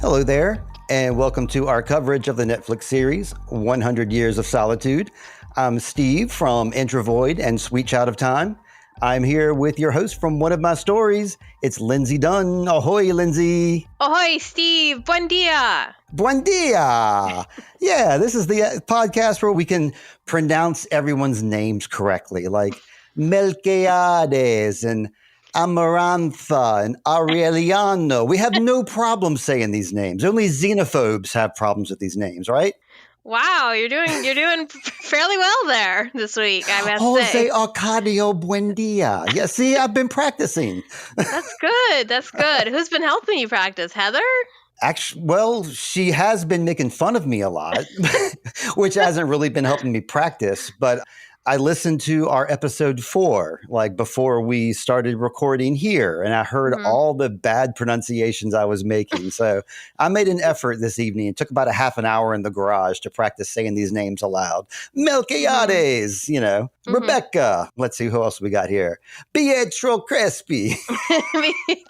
Hello there, and welcome to our coverage of the Netflix series, 100 Years of Solitude. I'm Steve from Introvoid and Sweet Child of Time. I'm here with your host from one of my stories. It's Lindsey Dunn. Ahoy, Lindsey. Ahoy, Steve. Buendia. Buendia. Yeah, this is the podcast where we can pronounce everyone's names correctly, like Melquiades and Amarantha and Aureliano. We have no problem saying these names. Only xenophobes have problems with these names, right? Wow, you're doing fairly well there this week, I must Jose say. Arcadio Buendia. Yeah, see, I've been practicing. That's good. That's good. Who's been helping you practice? Heather? Actually, well, she has been making fun of me a lot, which hasn't really been helping me practice. But I listened to our episode 4, like before we started recording here, and I heard all the bad pronunciations I was making. So I made an effort this evening. It took about a half an hour in the garage to practice saying these names aloud. Melquiades, Rebeca. Let's see who else we got here. Pietro Crespi.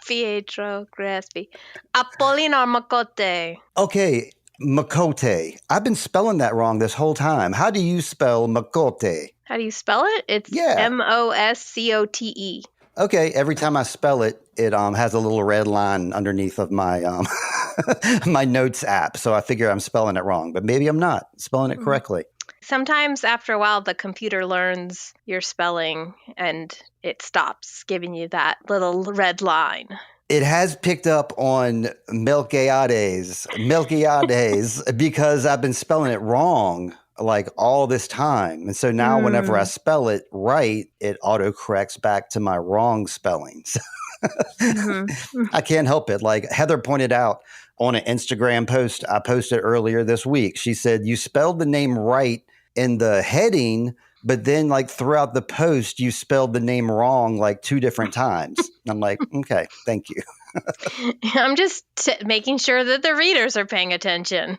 Pietro Crespi. Apolinar Moscote. Okay. Moscote. I've been spelling that wrong this whole time. How do you spell Moscote? How do you spell it? It's Moscote. Okay, every time I spell it, it has a little red line underneath of my my notes app. So I figure I'm spelling it wrong, but maybe I'm not spelling it correctly. Sometimes after a while, the computer learns your spelling and it stops giving you that little red line. It has picked up on Melquiades because I've been spelling it wrong like all this time. And so now whenever I spell it right, it autocorrects back to my wrong spellings. I can't help it. Like Heather pointed out on an Instagram post I posted earlier this week, she said, you spelled the name right in the heading, but then like throughout the post, you spelled the name wrong like 2 different times. I'm like, okay, thank you. I'm just making sure that the readers are paying attention.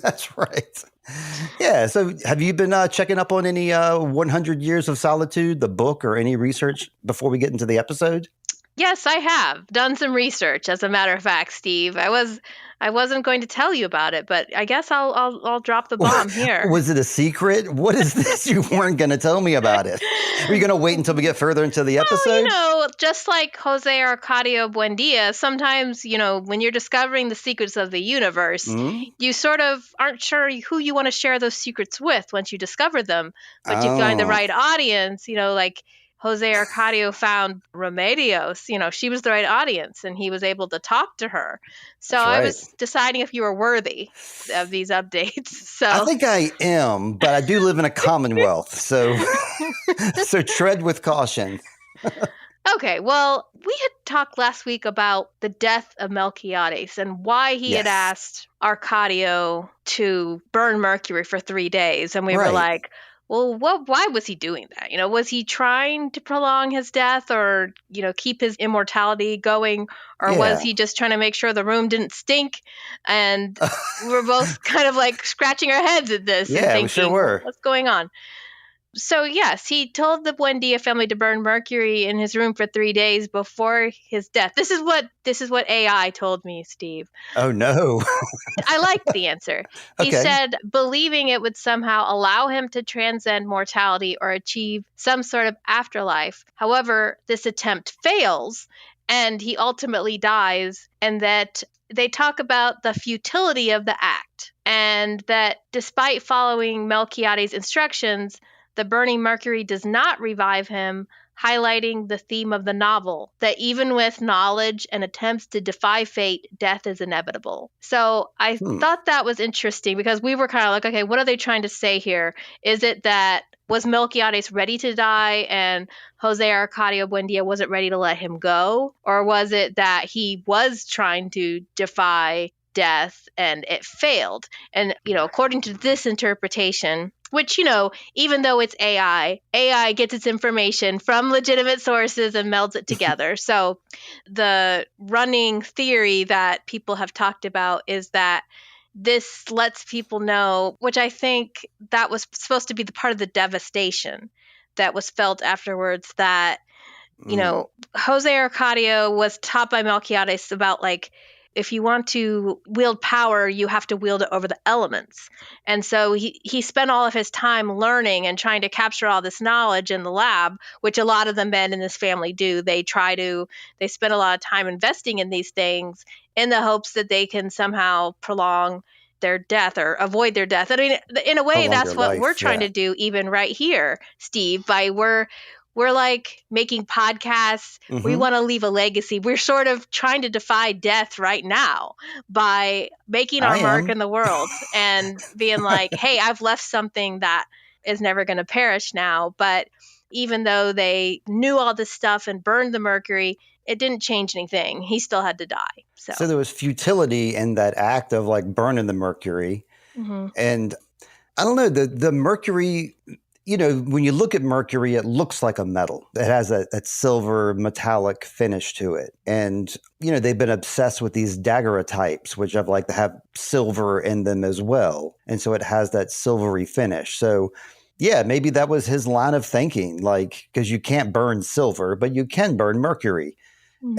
That's right. Yeah. So have you been checking up on any 100 Years of Solitude, the book, or any research before we get into the episode? Yes, I have done some research. As a matter of fact, Steve, I wasn't going to tell you about it, but I guess I'll drop the bomb here. Was it a secret? What is this? You weren't going to tell me about it. Are you going to wait until we get further into the episode? Well, just like Jose Arcadio Buendia, sometimes, when you're discovering the secrets of the universe, you sort of aren't sure who you want to share those secrets with once you discover them. But you find the right audience, like Jose Arcadio found Remedios. She was the right audience, and he was able to talk to her. So I was deciding if you were worthy of these updates. So I think I am, but I do live in a commonwealth, so tread with caution. Okay, well, we had talked last week about the death of Melquiades and why he had asked Arcadio to burn Mercury for 3 days, and we were like, well, why was he doing that? Was he trying to prolong his death or, keep his immortality going? Or was he just trying to make sure the room didn't stink? And we're both kind of like scratching our heads at this and thinking, we sure were. What's going on? So, yes, he told the Buendia family to burn Mercury in his room for 3 days before his death. This is what AI told me, Steve. Oh, no. I liked the answer. He said believing it would somehow allow him to transcend mortality or achieve some sort of afterlife. However, this attempt fails and he ultimately dies, and that they talk about the futility of the act and that despite following Melquiades' instructions, the burning Mercury does not revive him, highlighting the theme of the novel, that even with knowledge and attempts to defy fate, death is inevitable. So I thought that was interesting because we were kind of like, okay, what are they trying to say here? Is it that was Melquiades ready to die and Jose Arcadio Buendia wasn't ready to let him go? Or was it that he was trying to defy death and it failed? And, according to this interpretation, which, even though it's AI gets its information from legitimate sources and melds it together. So the running theory that people have talked about is that this lets people know, which I think that was supposed to be the part of the devastation that was felt afterwards, that, Jose Arcadio was taught by Melquiades about if you want to wield power, you have to wield it over the elements. And so he spent all of his time learning and trying to capture all this knowledge in the lab, which a lot of the men in this family do. They spend a lot of time investing in these things in the hopes that they can somehow prolong their death or avoid their death. I mean, in a way, that's what we're trying to do even right here, Steve, by we're like making podcasts. We want to leave a legacy. We're sort of trying to defy death right now by making our mark in the world and being like, hey, I've left something that is never going to perish now. But even though they knew all this stuff and burned the mercury, it didn't change anything. He still had to die. So there was futility in that act of like burning the mercury. And I don't know, the mercury, you know, when you look at mercury, it looks like a metal. It has that silver metallic finish to it. And, you know, they've been obsessed with these daguerreotypes, which have silver in them as well. And so it has that silvery finish. So yeah, maybe that was his line of thinking, like, because you can't burn silver, but you can burn mercury.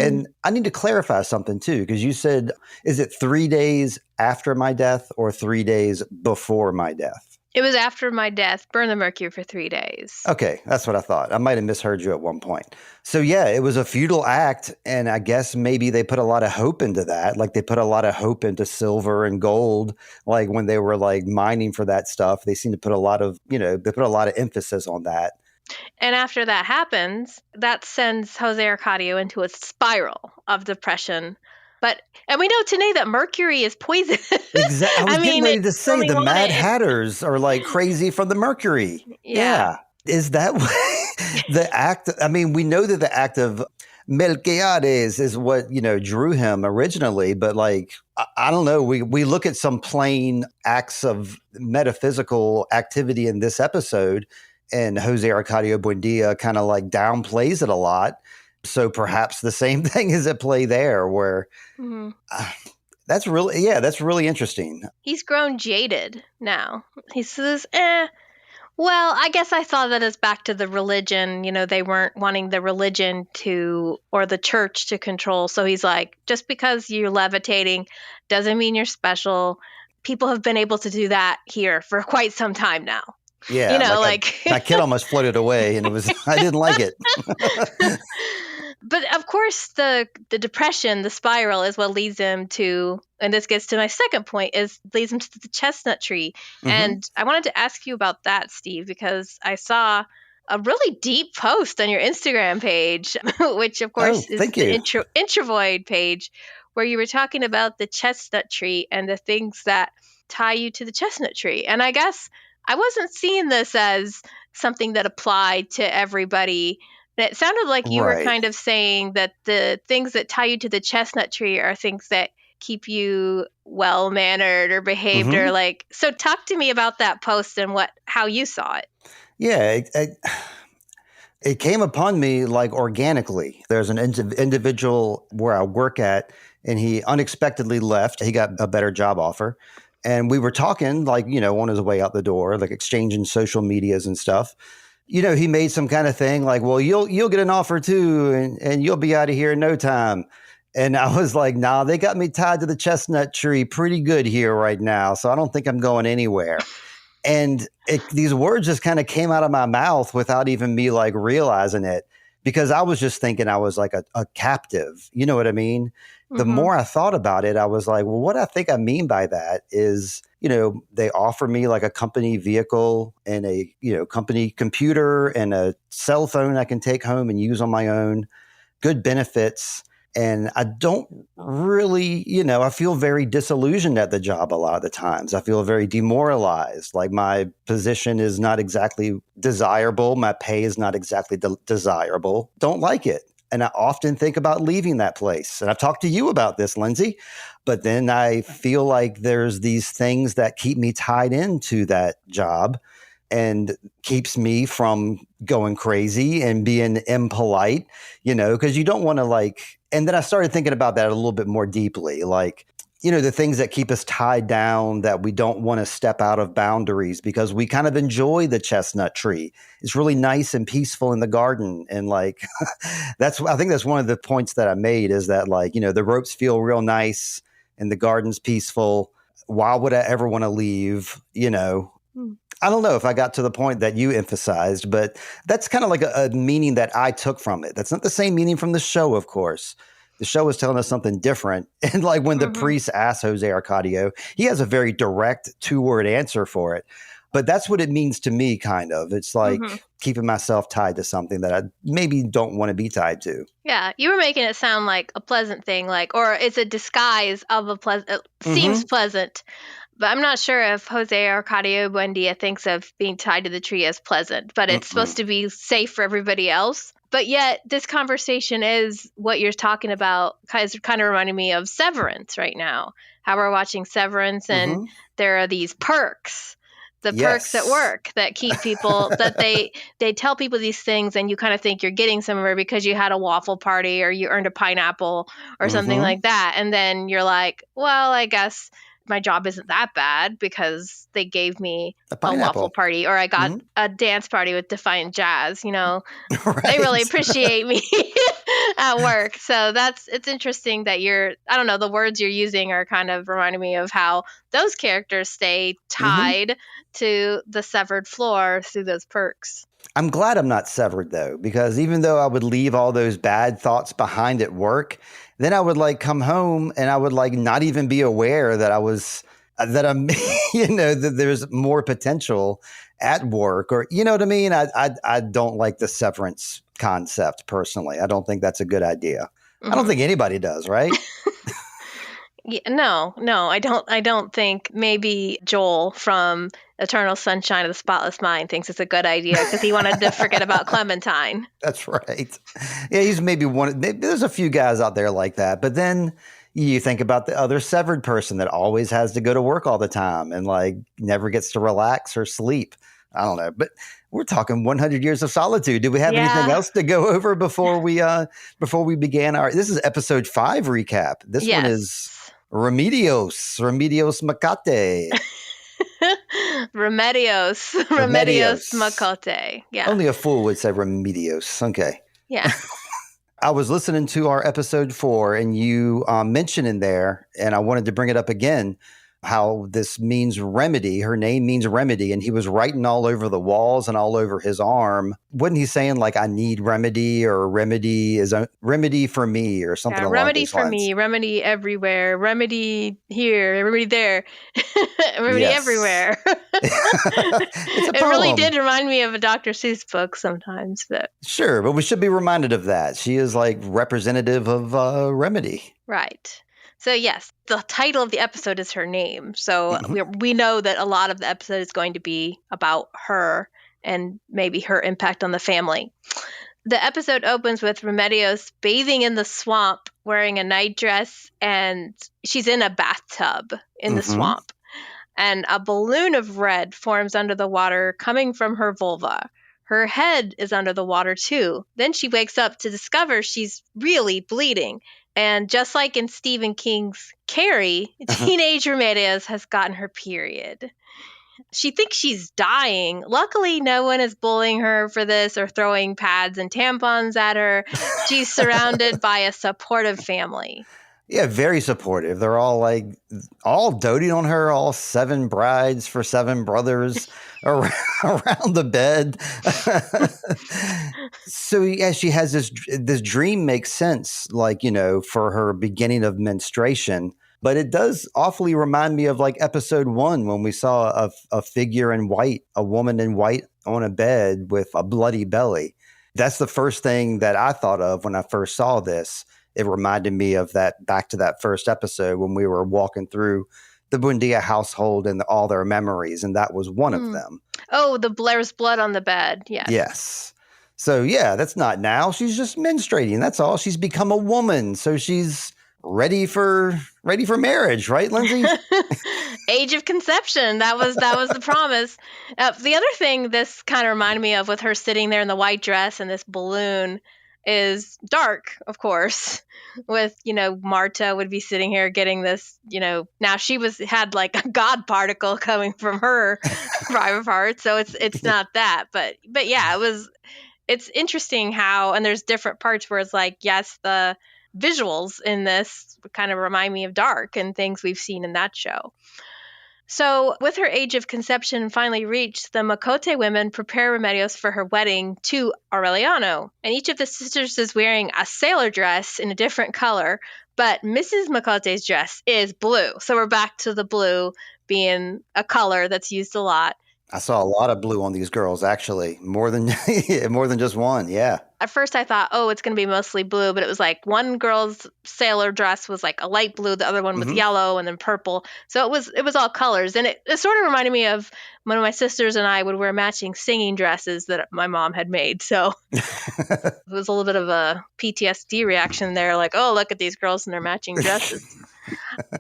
And I need to clarify something too, because you said, is it 3 days after my death or 3 days before my death? It was after my death. Burn the mercury for 3 days. Okay, that's what I thought. I might have misheard you at one point. So yeah, it was a futile act, and I guess maybe they put a lot of hope into that. Like they put a lot of hope into silver and gold. Like when they were like mining for that stuff, they seem to put a lot of, you know, they put a lot of emphasis on that. And after that happens, that sends Jose Arcadio into a spiral of depression. And we know today that mercury is poison. Exactly. I was getting ready to say the Mad Hatters are like crazy from the mercury. Yeah. Is that the act? I mean, we know that the act of Melquiades is what, you know, drew him originally, but like, I don't know. We look at some plain acts of metaphysical activity in this episode, and Jose Arcadio Buendia kind of like downplays it a lot. So perhaps the same thing is at play there, where that's really interesting. He's grown jaded now. He says, well, I guess I saw that as back to the religion. You know, they weren't wanting the religion or the church to control. So he's like, just because you're levitating doesn't mean you're special. People have been able to do that here for quite some time now. Yeah, you know, my kid almost floated away, and I didn't like it. But of course, the depression, the spiral, is what leads him to, and this gets to my second point, leads him to the Chestnut Tree. And I wanted to ask you about that, Steve, because I saw a really deep post on your Instagram page, which of course is the Introvoid page, where you were talking about the Chestnut Tree and the things that tie you to the Chestnut Tree. And I guess I wasn't seeing this as something that applied to everybody. It sounded like you were kind of saying that the things that tie you to the Chestnut Tree are things that keep you well-mannered or behaved or like. So talk to me about that post and how you saw it. Yeah, it came upon me like organically. There's an individual where I work at, and he unexpectedly left. He got a better job offer. And we were talking, like, you know, on his way out the door, like exchanging social medias and stuff. You know, he made some kind of thing like, well, you'll get an offer too, and you'll be out of here in no time. And I was like, nah, they got me tied to the Chestnut Tree pretty good here right now, so I don't think I'm going anywhere. And these words just kind of came out of my mouth without even me like realizing it, because I was just thinking I was like a captive. You know what I mean? The more I thought about it, I was like, well, what I think I mean by that is, you know, they offer me like a company vehicle and a, you know, company computer and a cell phone I can take home and use on my own, good benefits. And I don't really, you know, I feel very disillusioned at the job a lot of the times. I feel very demoralized. Like my position is not exactly desirable. My pay is not exactly desirable. Don't like it. And I often think about leaving that place. And I've talked to you about this, Lindsey. But then I feel like there's these things that keep me tied into that job and keeps me from going crazy and being impolite, you know, because you don't want to like. And then I started thinking about that a little bit more deeply. Like, the things that keep us tied down, that we don't want to step out of boundaries because we kind of enjoy the chestnut tree. It's really nice and peaceful in the garden. And like, I think that's one of the points that I made, is that like, the ropes feel real nice and the garden's peaceful. Why would I ever want to leave? I don't know if I got to the point that you emphasized, but that's kind of like a meaning that I took from it. That's not the same meaning from the show, of course. The show is telling us something different. And like when the priest asks Jose Arcadio, he has a very direct 2-word answer for it. But that's what it means to me, kind of. It's like keeping myself tied to something that I maybe don't want to be tied to. Yeah, you were making it sound like a pleasant thing, or it's a disguise of a pleasant, it seems pleasant. But I'm not sure if Jose Arcadio Buendia thinks of being tied to the tree as pleasant, but it's supposed to be safe for everybody else. But yet this conversation is what you're talking about, kind of reminding me of Severance right now, how we're watching Severance and there are these perks, perks at work that keep people, that they tell people these things and you kind of think you're getting somewhere because you had a waffle party or you earned a pineapple or something like that. And then you're like, well, I guess my job isn't that bad because they gave me a waffle party, or I got a dance party with Defiant Jazz. They really appreciate me at work. So it's interesting that I don't know, the words you're using are kind of reminding me of how those characters stay tied to the severed floor through those perks. I'm glad I'm not severed, though, because even though I would leave all those bad thoughts behind at work, then I would like come home and I would like not even be aware that that there's more potential at work, or, you know what I mean? I don't like the severance concept personally. I don't think that's a good idea. I don't think anybody does, right? Yeah, no, I don't think. Maybe Joel from Eternal Sunshine of the Spotless Mind thinks it's a good idea because he wanted to forget about Clementine. That's right. Yeah, he's maybe there's a few guys out there like that. But then you think about the other severed person that always has to go to work all the time and like never gets to relax or sleep. I don't know, but we're talking 100 Years of Solitude. Do we have anything else to go over before we began this is episode 5 recap. This one is Remedios Moscote. Remedios Moscote. Yeah. Only a fool would say Remedios. Okay. Yeah. I was listening to our episode 4 and you mentioned in there, and I wanted to bring it up again, how this means remedy. Her name means remedy. And he was writing all over the walls and all over his arm. Wasn't he saying like, I need remedy, or remedy is a remedy for me, or something along remedy those for lines? Me, remedy everywhere, remedy here, remedy there, remedy everywhere. It really did remind me of a Dr. Seuss book sometimes. But sure, but we should be reminded of that. She is like representative of remedy. Right. So yes, the title of the episode is her name. So we know that a lot of the episode is going to be about her and maybe her impact on the family. The episode opens with Remedios bathing in the swamp, wearing a night dress, and she's in a bathtub in the swamp. And a balloon of red forms under the water coming from her vulva. Her head is under the water too. Then she wakes up to discover she's really bleeding. And just like in Stephen King's Carrie, teenage Remedios has gotten her period. She thinks she's dying. Luckily, no one is bullying her for this or throwing pads and tampons at her. She's surrounded by a supportive family. Yeah, very supportive. They're all doting on her, all 7 brides for 7 brothers around the bed. So yeah, she has this dream makes sense, for her beginning of menstruation. But it does awfully remind me of like episode 1 when we saw a figure in white, a woman in white on a bed with a bloody belly. That's the first thing that I thought of when I first saw this. It reminded me of back to that first episode when we were walking through the Buendia household and all their memories, and that was one of them. Oh, there's blood on the bed. Yes. Yes. So yeah, that's not now. She's just menstruating. That's all. She's become a woman, so she's ready for marriage, right, Lindsay? Age of conception. That was the promise. The other thing this kind of reminded me of with her sitting there in the white dress and this balloon is dark, of course, with, Marta would be sitting here getting this, now she had like a God particle coming from her private part. So it's not that, but yeah, it's interesting how, and there's different parts where it's like, yes, the visuals in this kind of remind me of Dark and things we've seen in that show. So, with her age of conception finally reached, the Moscote women prepare Remedios for her wedding to Aureliano. And each of the sisters is wearing a sailor dress in a different color, but Mrs. Moscote's dress is blue. So, we're back to the blue being a color that's used a lot. I saw a lot of blue on these girls, actually, more than just one. Yeah. At first I thought, it's going to be mostly blue, but it was like one girl's sailor dress was like a light blue, the other one was yellow, and then purple. So it was all colors. And it sort of reminded me of when my sisters and I would wear matching singing dresses that my mom had made. So it was a little bit of a PTSD reaction there, like, oh, look at these girls in their matching dresses.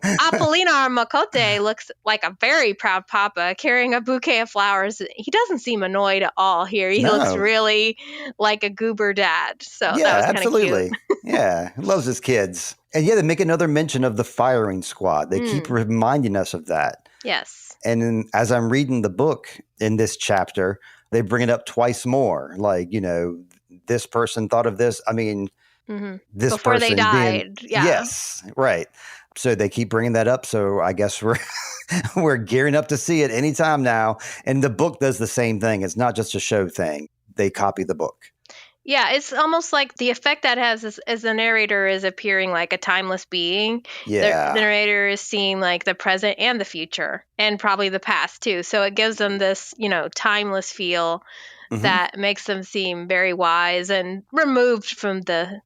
Apolinar Moscote looks like a very proud papa carrying a bouquet of flowers. He doesn't seem annoyed at all here. He looks really like a goober dad. So yeah, that was kind of absolutely. cute. Yeah, loves his kids. And yeah, they make another mention of the firing squad. They keep reminding us of that. Yes. And as I'm reading the book in this chapter, they bring it up twice more. Like, this person thought of this. I mean, this before person they died. Yes, right. So they keep bringing that up. So I guess we're gearing up to see it anytime now. And the book does the same thing. It's not just a show thing. They copy the book. Yeah, it's almost like the effect that has as the narrator is appearing like a timeless being. Yeah. The narrator is seeing like the present and the future, and probably the past too. So it gives them this, timeless feel that makes them seem very wise and removed from the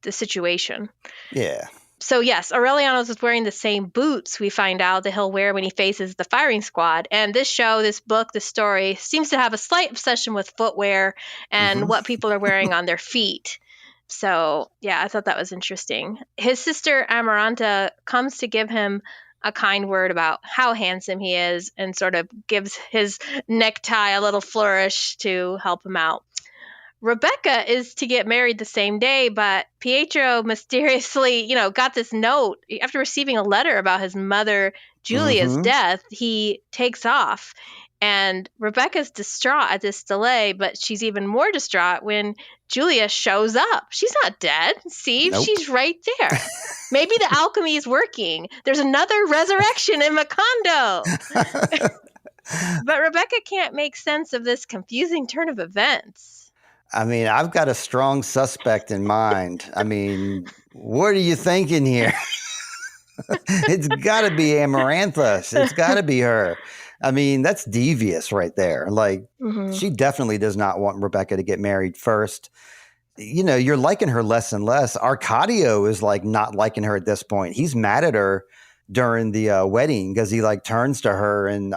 situation. Yeah. So yes, Aureliano's is wearing the same boots we find out that he'll wear when he faces the firing squad. And this show, this book, this story seems to have a slight obsession with footwear and what people are wearing on their feet. So yeah, I thought that was interesting. His sister Amaranta comes to give him a kind word about how handsome he is and sort of gives his necktie a little flourish to help him out. Rebeca is to get married the same day, but Pietro mysteriously, got this note after receiving a letter about his mother, Julia's death. He takes off, and Rebecca's distraught at this delay, but she's even more distraught when Julia shows up. She's not dead, Steve. Nope. She's right there. Maybe the alchemy is working. There's another resurrection in Macondo. But Rebecca can't make sense of this confusing turn of events. I mean, I've got a strong suspect in mind. I mean, what are you thinking here? It's got to be Amaranthus. It's got to be her. I mean, that's devious right there. Like, she definitely does not want Rebecca to get married first. You're liking her less and less. Arcadio is like not liking her at this point. He's mad at her during the wedding because he like turns to her and,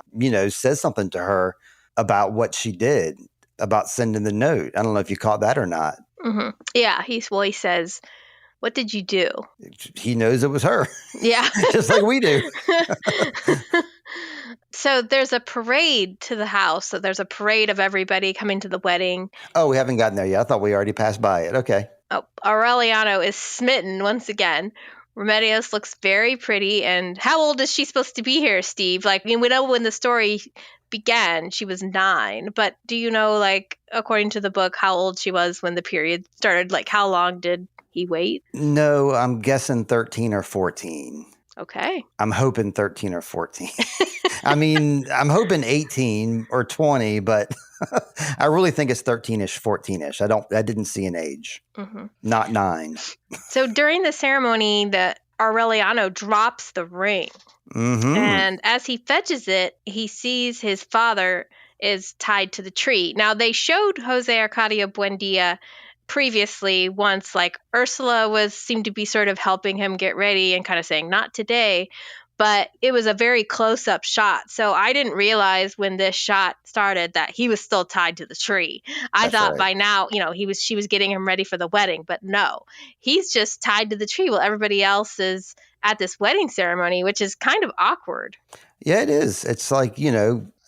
says something to her about what she did. About sending the note. I don't know if you caught that or not. Yeah, he says, "What did you do?" He knows it was her. Yeah. Just like we do. So there's a parade to the house. So there's a parade of everybody coming to the wedding. Oh, we haven't gotten there yet. I thought we already passed by it. Okay. Oh, Aureliano is smitten once again. Remedios looks very pretty. And how old is she supposed to be here, Steve? Like, we know when the story began, she was 9. But do you know, like, according to the book, how old she was when the period started? Like, how long did he wait? No, I'm guessing 13 or 14. Okay. I'm hoping 13 or 14. I mean, I'm hoping 18 or 20, but I really think it's 13-ish, 14-ish. I didn't see an age. Not 9. So during the ceremony, the Aureliano drops the ring. And as he fetches it, he sees his father is tied to the tree. Now, they showed Jose Arcadio Buendia previously once, like Ursula seemed to be sort of helping him get ready and kind of saying, not today. But it was a very close-up shot. So I didn't realize when this shot started that he was still tied to the tree. I thought by now, she was getting him ready for the wedding. But no, he's just tied to the tree while everybody else is at this wedding ceremony, which is kind of awkward. Yeah, it is. It's like,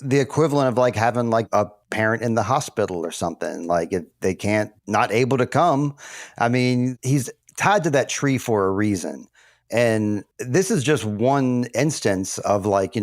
the equivalent of like having like a parent in the hospital or something. Like if they can't, not able to come, I mean, he's tied to that tree for a reason. And this is just one instance of like,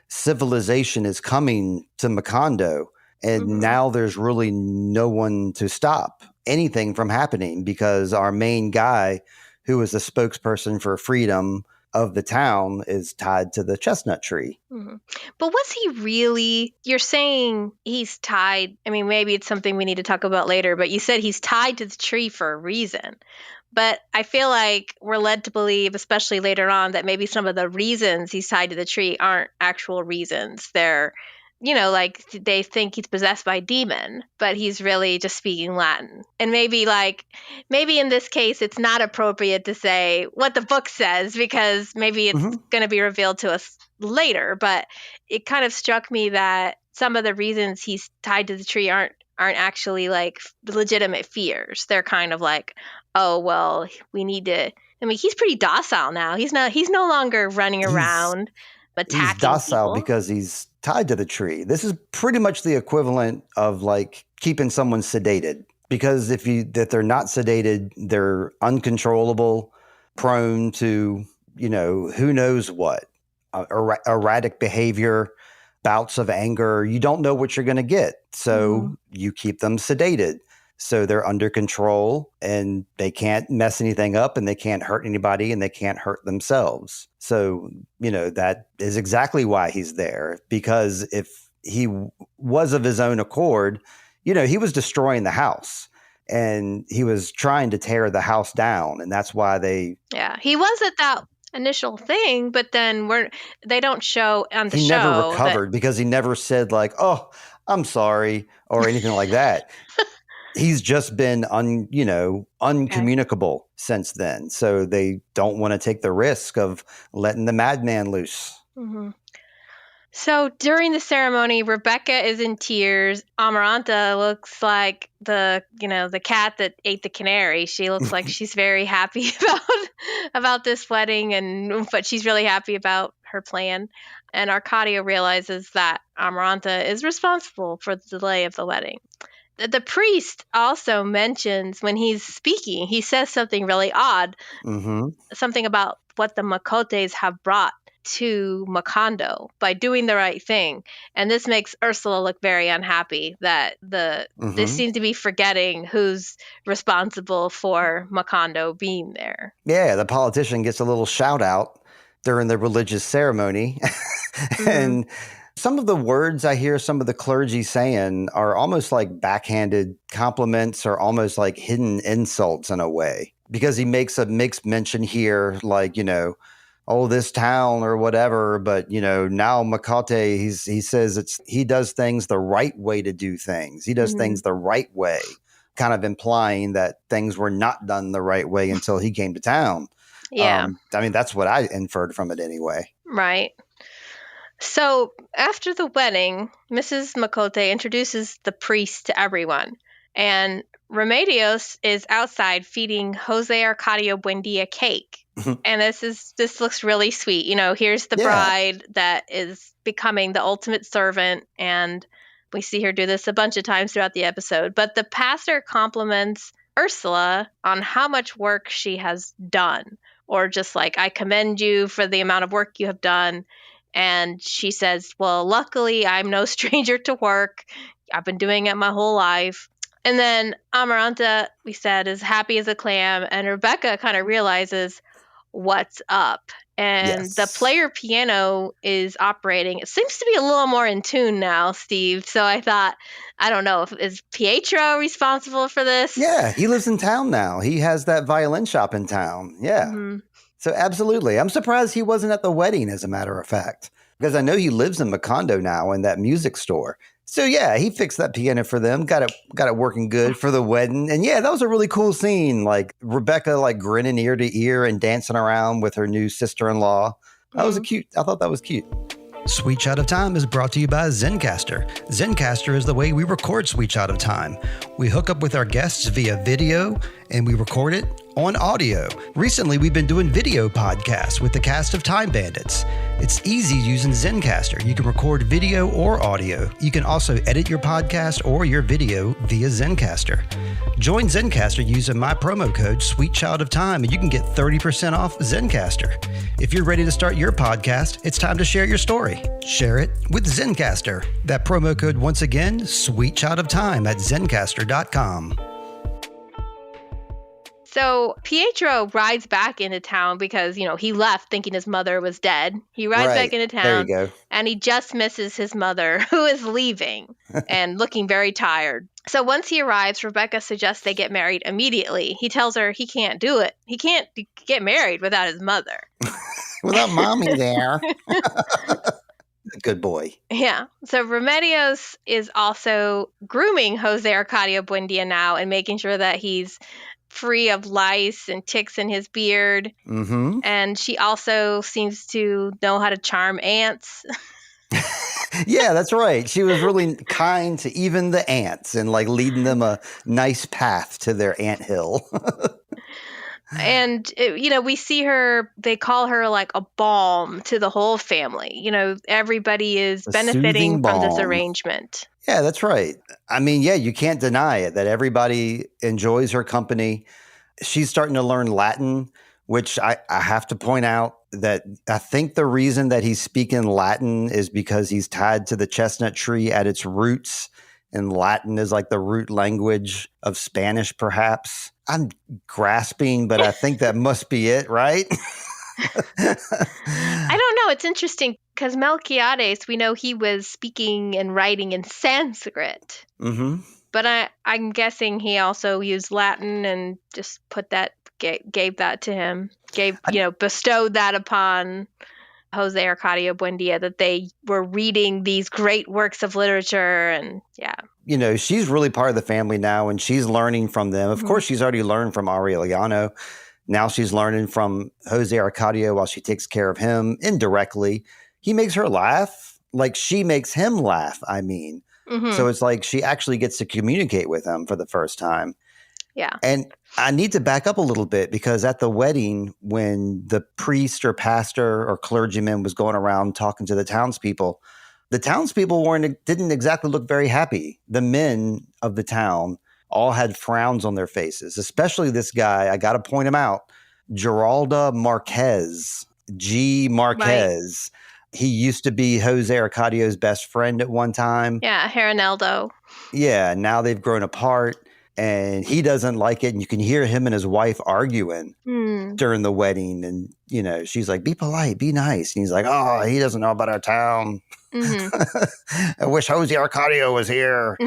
civilization is coming to Macondo. And now there's really no one to stop anything from happening because our main guy, who is the spokesperson for freedom of the town, is tied to the chestnut tree. But was he really, you're saying he's tied, I mean, maybe it's something we need to talk about later, but you said he's tied to the tree for a reason. But I feel like we're led to believe, especially later on, that maybe some of the reasons he's tied to the tree aren't actual reasons. They're, like they think he's possessed by a demon, but he's really just speaking Latin. And maybe in this case, it's not appropriate to say what the book says because maybe it's going to be revealed to us later. But it kind of struck me that some of the reasons he's tied to the tree aren't actually like legitimate fears. They're kind of like, oh, well, we need to, I mean, he's pretty docile now. He's no longer running around attacking He's docile people. because he's tied to the tree. This is pretty much the equivalent of like keeping someone sedated, because if they're not sedated, they're uncontrollable, prone to, who knows what, erratic behavior, bouts of anger. You don't know what you're going to get. So you keep them sedated. So they're under control and they can't mess anything up and they can't hurt anybody and they can't hurt themselves. So, that is exactly why he's there, because if he was of his own accord, he was destroying the house and he was trying to tear the house down. And that's why he was at that initial thing, but then they don't show on the show. He never recovered because he never said like, oh, I'm sorry or anything like that. He's just been uncommunicable since then. So they don't want to take the risk of letting the madman loose. So during the ceremony, Rebeca is in tears. Amaranta looks like the cat that ate the canary. She looks like she's very happy about this wedding, but she's really happy about her plan. And Arcadio realizes that Amaranta is responsible for the delay of the wedding. The priest also mentions when he's speaking, he says something really odd, something about what the Moscotes have brought to Macondo by doing the right thing. And this makes Ursula look very unhappy that they seem to be forgetting who's responsible for Macondo being there. Yeah, the politician gets a little shout out during the religious ceremony. And some of the words I hear some of the clergy saying are almost like backhanded compliments or almost like hidden insults in a way, because he makes a mixed mention here, like, oh, this town or whatever. But, now Moscote, he says he does things the right way to do things. He does things the right way, kind of implying that things were not done the right way until he came to town. Yeah. I mean, that's what I inferred from it anyway. Right. So after the wedding, Mrs. Moscote introduces the priest to everyone, and Remedios is outside feeding Jose Arcadio Buendia cake. And this looks really sweet. Here's the bride that is becoming the ultimate servant, and we see her do this a bunch of times throughout the episode. But the pastor compliments Ursula on how much work she has done, or just like, I commend you for the amount of work you have done. And she says, well, luckily, I'm no stranger to work. I've been doing it my whole life. And then Amaranta, we said, is happy as a clam. And Rebeca kind of realizes what's up. And the player piano is operating. It seems to be a little more in tune now, Steve. So I thought, I don't know, is Pietro responsible for this? Yeah, he lives in town now. He has that violin shop in town. Yeah. So absolutely. I'm surprised he wasn't at the wedding, as a matter of fact, because I know he lives in Macondo now in that music store. So yeah, he fixed that piano for them, got it working good for the wedding. And yeah, that was a really cool scene. Like Rebeca, like grinning ear to ear and dancing around with her new sister-in-law. That was I thought that was cute. Sweet Shot of Time is brought to you by Zencastr. Zencastr is the way we record Sweet Shot of Time. We hook up with our guests via video and we record it on audio. Recently, we've been doing video podcasts with the cast of Time Bandits. It's easy using Zencastr. You can record video or audio. You can also edit your podcast or your video via Zencastr. Join Zencastr using my promo code Sweet Child of Time, and you can get 30% off Zencastr. If you're ready to start your podcast, it's time to share your story. Share it with Zencastr. That promo code, once again, Sweet Child of Time at Zencastr.com. So Pietro rides back into town because, he left thinking his mother was dead. He rides back into town. There you go. And he just misses his mother, who is leaving and looking very tired. So once he arrives, Rebeca suggests they get married immediately. He tells her he can't do it. He can't get married without his mother. Without mommy there. Good boy. Yeah. So Remedios is also grooming Jose Arcadio Buendia now and making sure that he's free of lice and ticks in his beard. Mm-hmm. And she also seems to know how to charm ants. Yeah, that's right. She was really kind to even the ants and leading them a nice path to their anthill. And, we see her, they call her like a balm to the whole family. Everybody is benefiting from this arrangement. Yeah, that's right. I mean, yeah, you can't deny it that everybody enjoys her company. She's starting to learn Latin, which I have to point out that I think the reason that he's speaking Latin is because he's tied to the chestnut tree at its roots. And Latin is like the root language of Spanish, perhaps. I'm grasping, but I think that must be it, right? I don't know. It's interesting because Melquiades, we know he was speaking and writing in Sanskrit. Mm-hmm. But I'm guessing he also used Latin and just gave that to him. Bestowed that upon Jose Arcadio Buendia, that they were reading these great works of literature. And yeah. She's really part of the family now, and she's learning from them. Of course, she's already learned from Aureliano. Now she's learning from Jose Arcadio while she takes care of him indirectly. He makes her laugh like she makes him laugh, I mean. Mm-hmm. So it's like she actually gets to communicate with him for the first time. Yeah. And I need to back up a little bit because at the wedding, when the priest or pastor or clergyman was going around talking to the townspeople didn't exactly look very happy. The men of the town all had frowns on their faces, especially this guy. I got to point him out. Geralda Marquez, G. Marquez. Right. He used to be Jose Arcadio's best friend at one time. Yeah, Heroneldo. Yeah, now they've grown apart. And he doesn't like it. And you can hear him and his wife arguing during the wedding. And, she's like, be polite, be nice. And he's like, oh, he doesn't know about our town. Mm-hmm. I wish Jose Arcadio was here.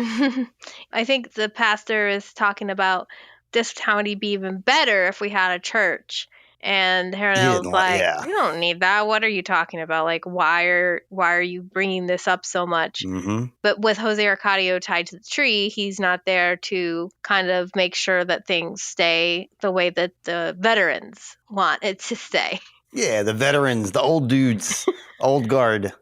I think the pastor is talking about this town would be even better if we had a church. And Heronel's like, we don't need that. What are you talking about? Like, why are you bringing this up so much? Mm-hmm. But with Jose Arcadio tied to the tree, he's not there to kind of make sure that things stay the way that the veterans want it to stay. Yeah, the veterans, the old dudes, old guard.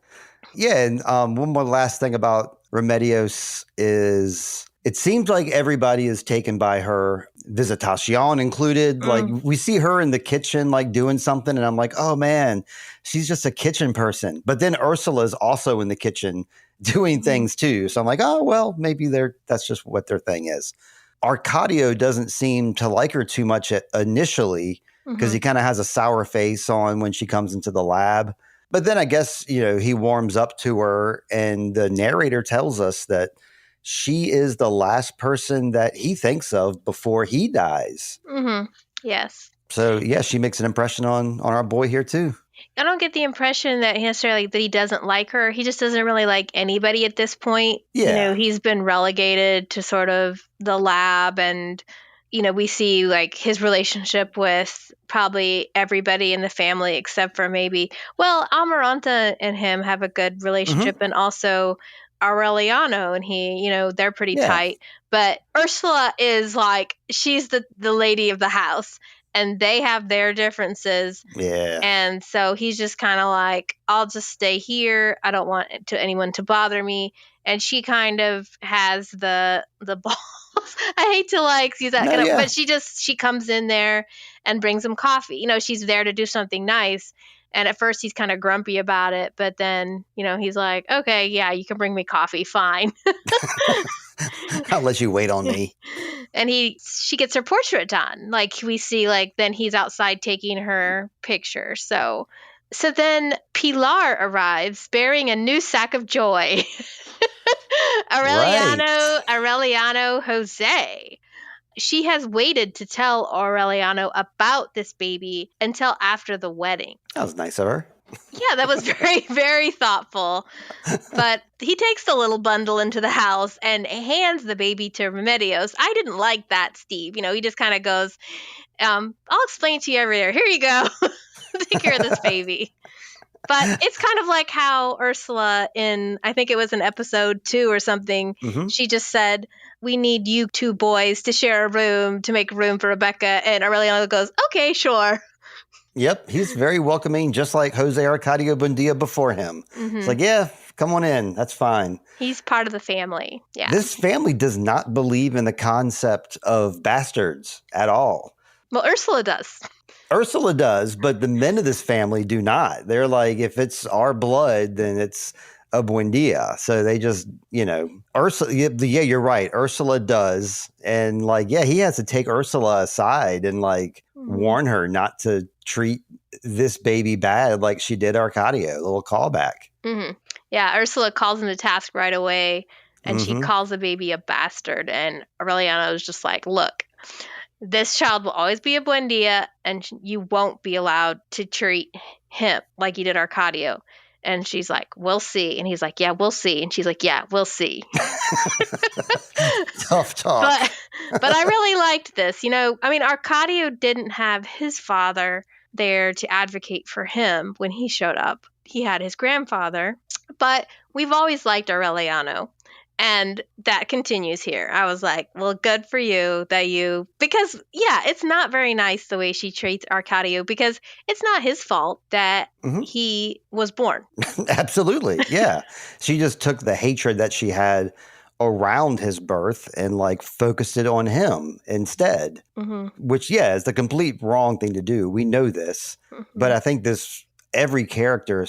Yeah, and one more last thing about Remedios is it seems like everybody is taken by her, Visitacion included. Like we see her in the kitchen, doing something. And I'm like, oh man, she's just a kitchen person. But then Ursula's also in the kitchen doing things too. So I'm like, oh, well, maybe that's just what their thing is. Arcadio doesn't seem to like her too much initially because he kind of has a sour face on when she comes into the lab. But then I guess, he warms up to her, and the narrator tells us that she is the last person that he thinks of before he dies. Mm-hmm. Yes. So, yeah, she makes an impression on our boy here, too. I don't get the impression that that he doesn't like her. He just doesn't really like anybody at this point. Yeah. He's been relegated to sort of the lab, and, we see his relationship with probably everybody in the family except for Amaranta and him have a good relationship, and also Aureliano and he, they're pretty tight. But Ursula is she's the lady of the house, and they have their differences. Yeah. And so he's just kind of I'll just stay here. I don't want anyone to bother me. And she kind of has the balls I hate to use that No, yeah. but she comes in there and brings him coffee. She's there to do something nice. And at first he's kind of grumpy about it, but then, he's like, okay, yeah, you can bring me coffee. Fine. I'll let you wait on me. And she gets her portrait done. We see, then he's outside taking her picture. So then Pilar arrives bearing a new sack of joy. Aureliano Jose. She has waited to tell Aureliano about this baby until after the wedding. That was nice of her. Yeah, that was very, very thoughtful. But he takes the little bundle into the house and hands the baby to Remedios. I didn't like that, Steve. He just kind of goes, I'll explain to you over there. Here you go. Take care of this baby. But it's kind of like how Ursula I think it was in episode 2 or something, she just said, we need you 2 boys to share a room to make room for Rebeca. And Aureliano goes, okay, sure. Yep, he's very welcoming, just like Jose Arcadio Buendia before him. It's like, yeah, come on in. That's fine. He's part of the family. Yeah. This family does not believe in the concept of bastards at all. Well, Ursula does. Ursula does, but the men of this family do not. They're like, if it's our blood, then it's a Buendia. So they just, Ursula, yeah, you're right. Ursula does. And he has to take Ursula aside and warn her not to treat this baby bad like she did Arcadio, a little callback. Yeah, Ursula calls him to task right away, and she calls the baby a bastard. And Aureliano is just like, look, this child will always be a Buendia, and you won't be allowed to treat him like you did Arcadio. And she's like, we'll see. And he's like, yeah, we'll see. And she's like, yeah, we'll see. Tough talk. But I really liked this. Arcadio didn't have his father there to advocate for him when he showed up. He had his grandfather. But we've always liked Aureliano. And that continues here. I was like, well, good for you because, yeah, it's not very nice the way she treats Arcadio, because it's not his fault that he was born. Absolutely. Yeah. She just took the hatred that she had around his birth and focused it on him instead, which, yeah, is the complete wrong thing to do. We know this, but I think every character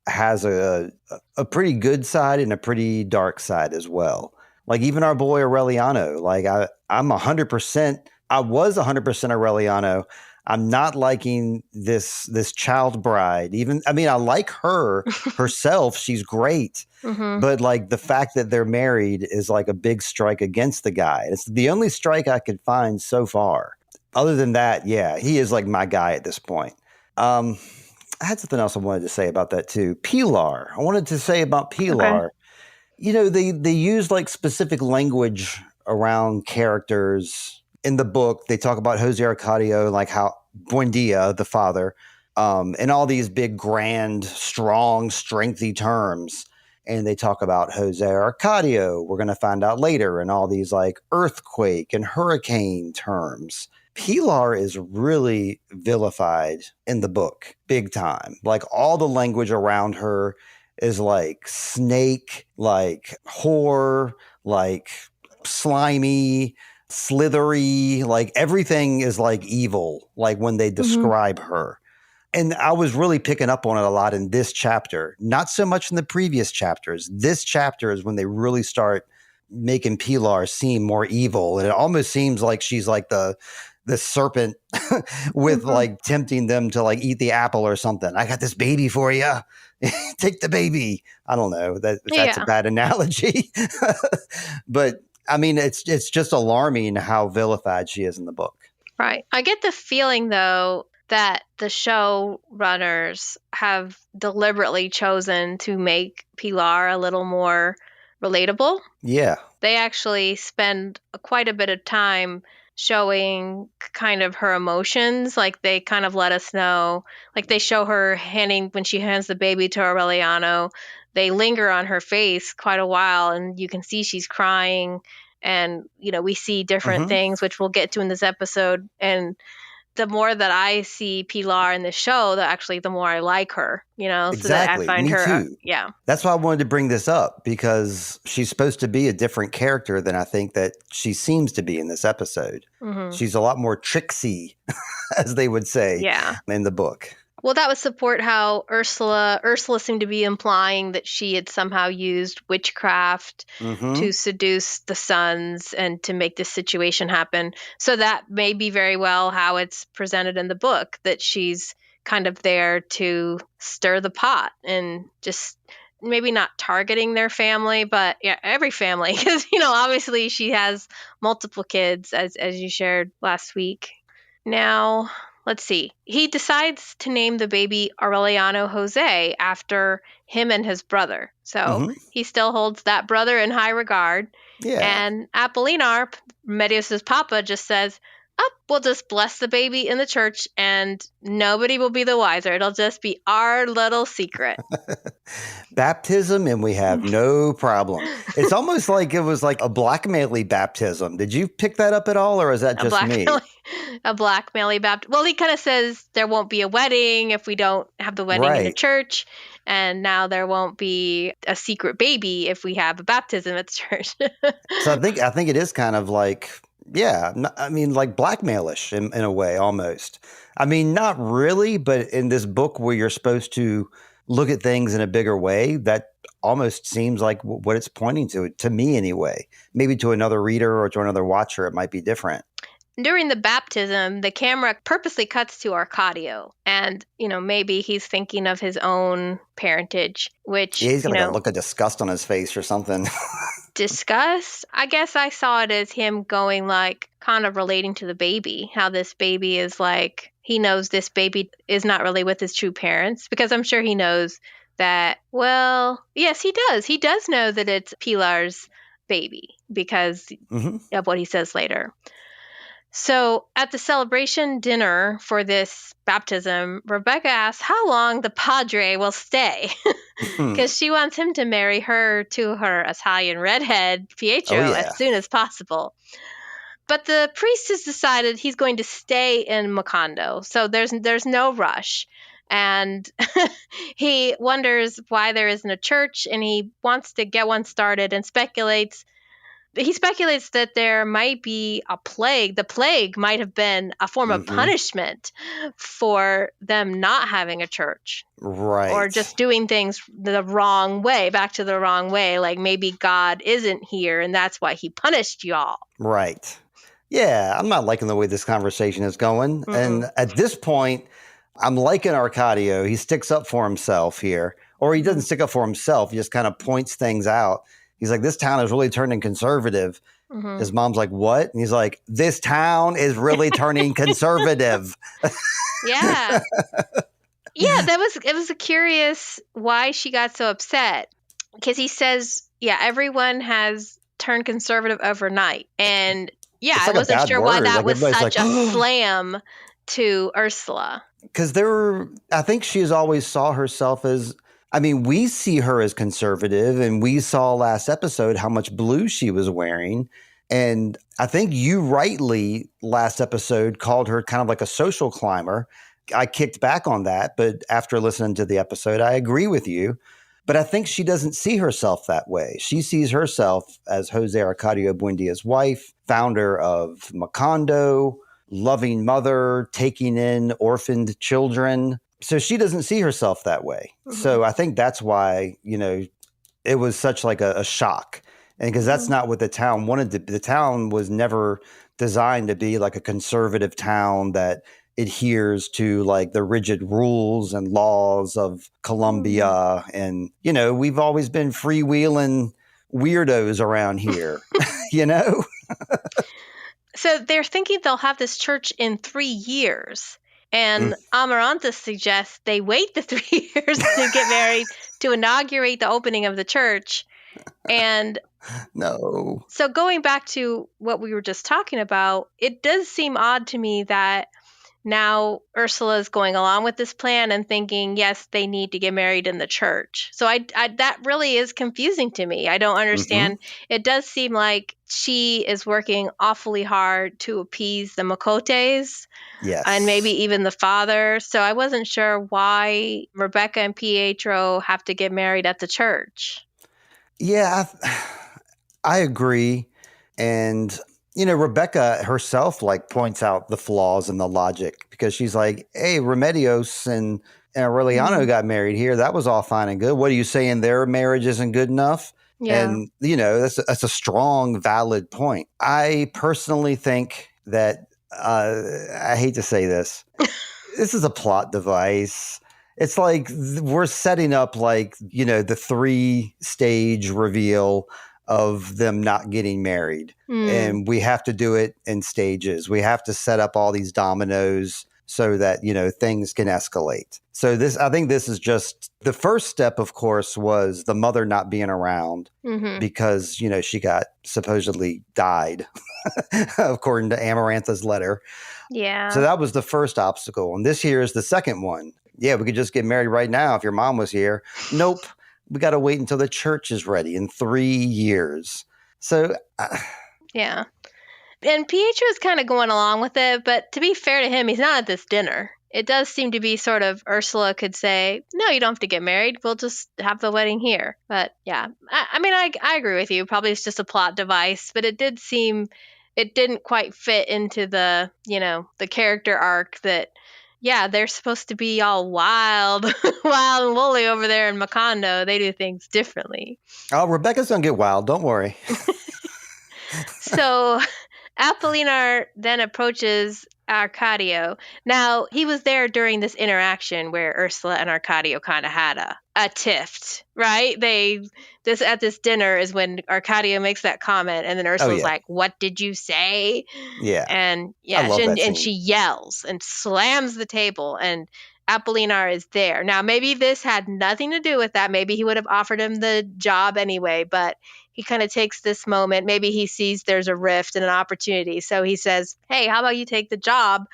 has a pretty good side and a pretty dark side as well. Even our boy Aureliano, I'm 100%, I was 100% Aureliano. I'm not liking this child bride. I like her herself. She's great. But the fact that they're married is a big strike against the guy. It's the only strike I could find so far. Other than that, yeah, he is my guy at this point. I had something else I wanted to say about that too. Pilar. I wanted to say about Pilar. Okay. They use specific language around characters in the book. They talk about Jose Arcadio, how Buendia, the father, and all these big, grand, strong, strengthy terms. And they talk about Jose Arcadio. We're going to find out later, and all these earthquake and hurricane terms. Pilar is really vilified in the book, big time. All the language around her is snake, whore, slimy, slithery, everything is evil, when they describe her. And I was really picking up on it a lot in this chapter, not so much in the previous chapters. This chapter is when they really start making Pilar seem more evil. And it almost seems like she's the serpent with tempting them to eat the apple or something. I got this baby for you. Take the baby. I don't know. That's a bad analogy. But it's just alarming how vilified she is in the book. Right. I get the feeling though that the showrunners have deliberately chosen to make Pilar a little more relatable. Yeah. They actually spend quite a bit of time showing kind of her emotions. They kind of let us know, they show her when she hands the baby to Aureliano, they linger on her face quite a while, and you can see she's crying, and we see different things, which we'll get to in this episode. And the more that I see Pilar in the show, the more I like her, so that I Exactly. find Me her, too. yeah. That's why I wanted to bring this up, because she's supposed to be a different character than I think that she seems to be in this episode. Mm-hmm. She's a lot more tricksy, as they would say in the book. Well, that would support how Ursula seemed to be implying that she had somehow used witchcraft to seduce the sons and to make this situation happen. So that may be very well how it's presented in the book, that she's kind of there to stir the pot and just maybe not targeting their family, but every family, because, obviously she has multiple kids, as you shared last week. Now, let's see. He decides to name the baby Aureliano Jose after him and his brother. So he still holds that brother in high regard. Yeah. And Apolinar, Remedios' papa, just says, we'll just bless the baby in the church and nobody will be the wiser. It'll just be our little secret. Baptism, and we have no problem. It's almost like it was like a blackmail-y baptism. Did you pick that up at all, or is that just me? A blackmail-y baptism. Well, he kind of says there won't be a wedding if we don't have the wedding in the church. And now there won't be a secret baby if we have a baptism at the church. So I think it is kind of like, like blackmailish in a way, almost. I mean, not really, but in this book where you're supposed to look at things in a bigger way, that almost seems like what it's pointing to me anyway. Maybe to another reader or to another watcher, it might be different. During the baptism, the camera purposely cuts to Arcadio. And, maybe he's thinking of his own parentage, which, he's got like a look of disgust on his face or something. Disgust? I guess I saw it as him going like kind of relating to the baby, how this baby is like, he knows this baby is not really with his true parents, because I'm sure he knows that, well, yes, he does. He does know that it's Pilar's baby because of what he says later. So at the celebration dinner for this baptism, Rebeca asks how long the padre will stay, because she wants him to marry her to her Italian redhead, Pietro, as soon as possible. But the priest has decided he's going to stay in Macondo, so there's no rush. And he wonders why there isn't a church, and he wants to get one started and speculates that there might be a plague. The plague might have been a form of punishment for them not having a church. Right. Or just doing things the wrong way, back to the wrong way. Like maybe God isn't here and that's why he punished y'all. Right. Yeah, I'm not liking the way this conversation is going. And at this point, I'm liking Arcadio. He sticks up for himself here. Or he doesn't stick up for himself. He just kind of points things out. He's like, this town is really turning conservative. His mom's like, what? And he's like, this town is really turning conservative. Yeah. Yeah, it was a curious why she got so upset. Because he says, everyone has turned conservative overnight. And I wasn't sure why that was such a slam to Ursula. Because I think she's always saw herself as, we see her as conservative, and we saw last episode how much blue she was wearing. And I think you rightly last episode called her kind of like a social climber. I kicked back on that, but after listening to the episode, I agree with you. But I think she doesn't see herself that way. She sees herself as Jose Arcadio Buendia's wife, founder of Macondo, loving mother, taking in orphaned children. So she doesn't see herself that way. So I think that's why, it was such like a shock. And because that's not what the town wanted to be. The town was never designed to be like a conservative town that adheres to like the rigid rules and laws of Colombia. And, we've always been freewheeling weirdos around here, So they're thinking they'll have this church in 3 years. And Amaranthus suggests they wait the 3 years to get married to inaugurate the opening of the church. And no. So going back to what we were just talking about, it does seem odd to me that now Ursula is going along with this plan and thinking, yes, they need to get married in the church. So that really is confusing to me. I don't understand. It does seem like she is working awfully hard to appease the Moscotes. Yes. And maybe even the father. So I wasn't sure why Rebeca and Pietro have to get married at the church. Yeah, I agree. And, Rebeca herself points out the flaws in the logic, because she's like, hey, Remedios and Aureliano got married here. That was all fine and good. What are you saying? Their marriage isn't good enough? Yeah. And, that's a strong, valid point. I personally think that, I hate to say this, this is a plot device. It's like we're setting up the 3-stage reveal of them not getting married. And we have to do it in stages. We have to set up all these dominoes so that, things can escalate. So I think this is just the first step, of course, was the mother not being around because, she got supposedly died, according to Amarantha's letter. Yeah. So that was the first obstacle. And this here is the second one. Yeah, we could just get married right now if your mom was here. Nope. We got to wait until the church is ready in 3 years. So, yeah. And Pietro's kind of going along with it, but to be fair to him, he's not at this dinner. It does seem to be sort of Ursula could say, no, you don't have to get married. We'll just have the wedding here. But yeah, I agree with you. Probably it's just a plot device, but it did seem it didn't quite fit into the, the character arc that, yeah, they're supposed to be all wild, wild and woolly over there in Macondo. They do things differently. Oh, Rebecca's going to get wild. Don't worry. So Apollinaire then approaches Arcadio. Now, he was there during this interaction where Ursula and Arcadio kind of had a tiff, right? At this dinner is when Arcadio makes that comment, and then Ursula's like, what did you say? Yeah. And and she yells and slams the table, and Apollinaire is there. Now, maybe this had nothing to do with that. Maybe he would have offered him the job anyway, but he kind of takes this moment. Maybe he sees there's a rift and an opportunity. So he says, hey, how about you take the job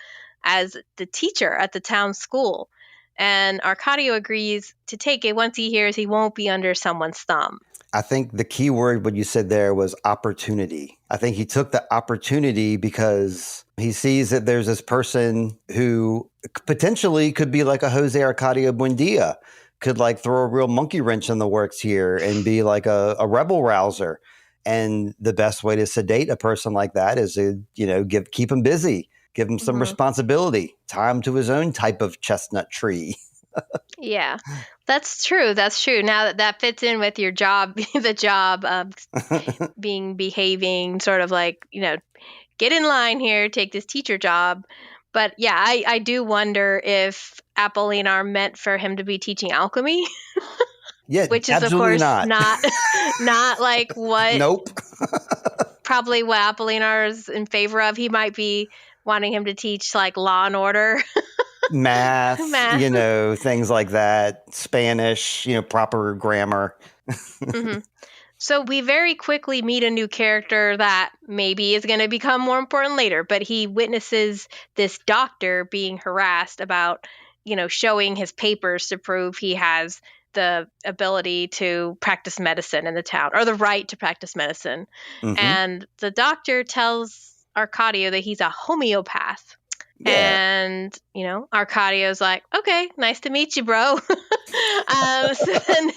as the teacher at the town school? And Arcadio agrees to take it once he hears he won't be under someone's thumb. I think the key word, what you said there, was opportunity. I think he took the opportunity because he sees that there's this person who potentially could be like a Jose Arcadio Buendia, could throw a real monkey wrench in the works here and be like a rebel rouser. And the best way to sedate a person like that is to, keep him busy, give him some responsibility, tie him to his own type of chestnut tree. Yeah, that's true. That's true. Now that fits in with your job, the job behaving sort of get in line here, take this teacher job. But yeah, I do wonder if Apollinaire meant for him to be teaching alchemy. Yeah, which is of course not like what. Nope. Probably what Apollinaire is in favor of. He might be wanting him to teach Law and Order. Math, things like that, Spanish, proper grammar. So we very quickly meet a new character that maybe is going to become more important later, but he witnesses this doctor being harassed about, showing his papers to prove he has the ability to practice medicine in the town, or the right to practice medicine. And the doctor tells Arcadio that he's a homeopath. Yeah. And, Arcadio's like, okay, nice to meet you, bro. So then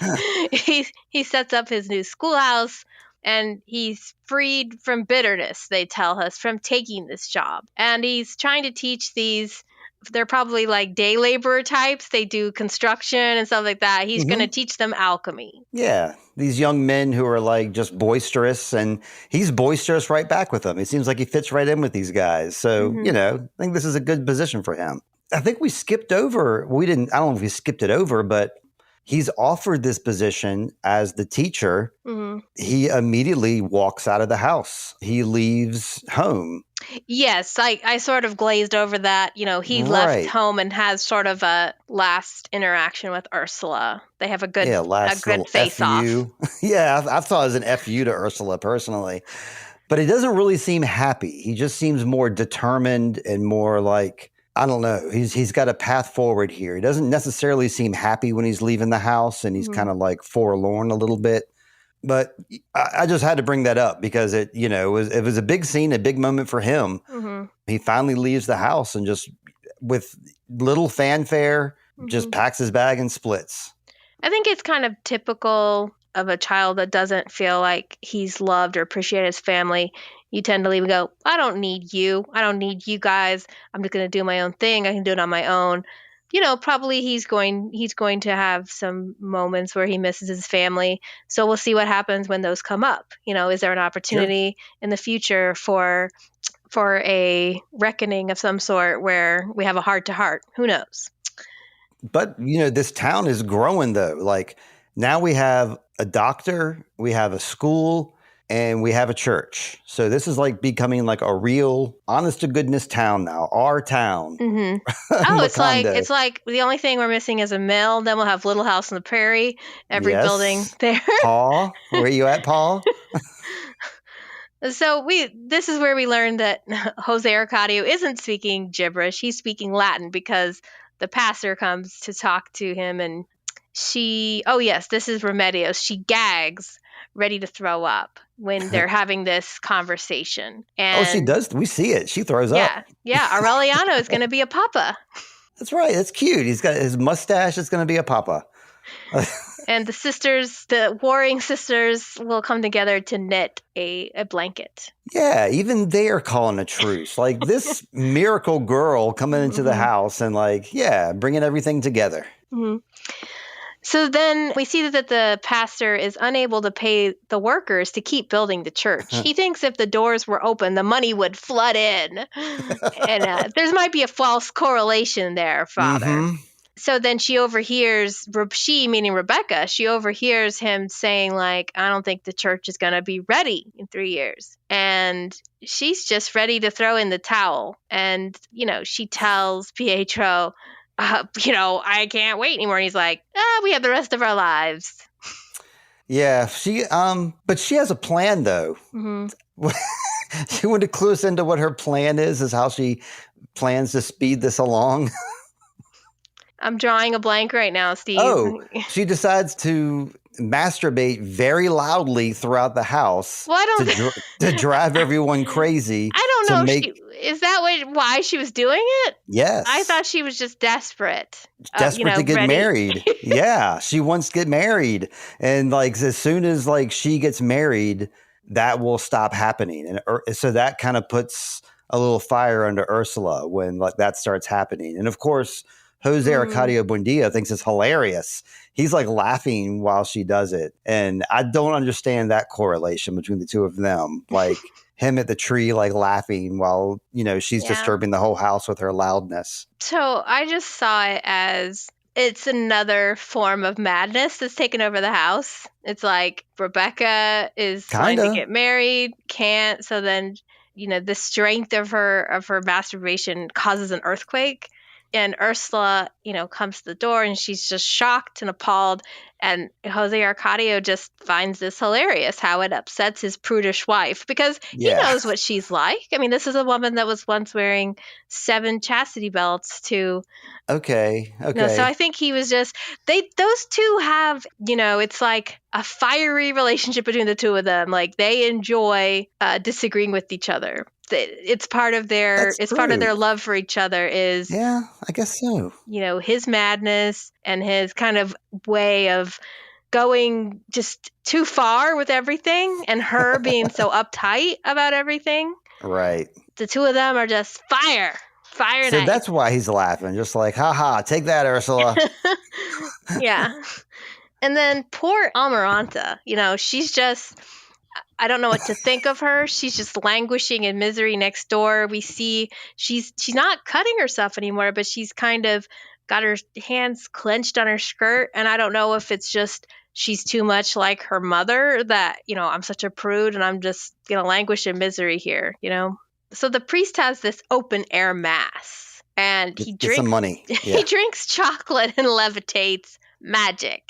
he sets up his new schoolhouse, and he's freed from bitterness, they tell us, from taking this job. And he's trying to teach these, they're probably day laborer types. They do construction and stuff like that. He's going to teach them alchemy. Yeah. These young men who are just boisterous, and he's boisterous right back with them. It seems like he fits right in with these guys. So, I think this is a good position for him. I think we skipped over, I don't know if we skipped it over, but he's offered this position as the teacher. He immediately walks out of the house. He leaves home. Yes, I sort of glazed over that. He left home and has sort of a last interaction with Ursula. They have a good face off. Yeah, I thought it was an FU to Ursula personally. But he doesn't really seem happy. He just seems more determined and more I don't know. He's got a path forward here. He doesn't necessarily seem happy when he's leaving the house, and he's kind of like forlorn a little bit. But I just had to bring that up because it was a big scene, a big moment for him. He finally leaves the house and just with little fanfare, just packs his bag and splits. I think it's kind of typical of a child that doesn't feel like he's loved or appreciated his family. You tend to leave and go, I don't need you. I don't need you guys. I'm just going to do my own thing. I can do it on my own. Probably he's going to have some moments where he misses his family. So we'll see what happens when those come up. Is there an opportunity in the future for a reckoning of some sort where we have a heart-to-heart? Who knows? But, this town is growing, though. Like, now we have a doctor, we have a school, and we have a church. So this is like becoming like a real, honest to goodness town now. Our town. Oh, it's like the only thing we're missing is a mill. Then we'll have Little House on the Prairie. Every building there. Paul, where are you at, Paul? So this is where we learned that Jose Arcadio isn't speaking gibberish. He's speaking Latin because the pastor comes to talk to him, and this is Remedios. She gags, ready to throw up when they're having this conversation. And she does. We see it. She throws up. Yeah. Aureliano is going to be a papa. That's right. That's cute. He's got his mustache. It's going to be a papa. And the warring sisters will come together to knit a blanket. Yeah, even they're calling a truce. Like this miracle girl coming into the house and bringing everything together. So then we see that the pastor is unable to pay the workers to keep building the church. He thinks if the doors were open, the money would flood in. And there might be a false correlation there, Father. So then she overhears, meaning Rebecca, she overhears him saying, like, I don't think the church is going to be ready in 3 years. And she's just ready to throw in the towel. And, she tells Pietro, I can't wait anymore. And he's like, we have the rest of our lives. Yeah, but she has a plan, though. She wanted to clue us into what her plan is how she plans to speed this along. I'm drawing a blank right now, Steve. Oh, she decides to masturbate very loudly throughout the house to drive everyone crazy. I don't know. Is that why she was doing it? Yes. I thought she was just desperate. Desperate to get married. Yeah, she wants to get married. And as soon as she gets married, that will stop happening. And so that kind of puts a little fire under Ursula when that starts happening. And of course, Jose Arcadio Buendia thinks it's hilarious. He's laughing while she does it. And I don't understand that correlation between the two of them. Him at the tree, laughing while, she's disturbing the whole house with her loudness. So I just saw it as it's another form of madness that's taken over the house. It's like Rebeca is trying to get married, can't. So then, the strength of her masturbation causes an earthquake. And Ursula, comes to the door and she's just shocked and appalled. And Jose Arcadio just finds this hilarious, how it upsets his prudish wife because he knows what she's like. I mean, this is a woman that was once wearing 7 chastity belts to. Okay. So I think he was just, those two have, it's like a fiery relationship between the two of them. They enjoy disagreeing with each other. It's part of their love for each other is I guess so. His madness and his kind of way of going just too far with everything and her being so uptight about everything. Right. The two of them are just fire so night. That's why he's laughing, just haha, take that, Ursula. Yeah. And then poor Amaranta, she's just, I don't know what to think of her. She's just languishing in misery next door. We see she's not cutting herself anymore, but she's kind of got her hands clenched on her skirt. And I don't know if it's just she's too much like her mother that, I'm such a prude and I'm just going to languish in misery here, So the priest has this open air mass and he drinks some money. Yeah. He drinks chocolate and levitates. Magic.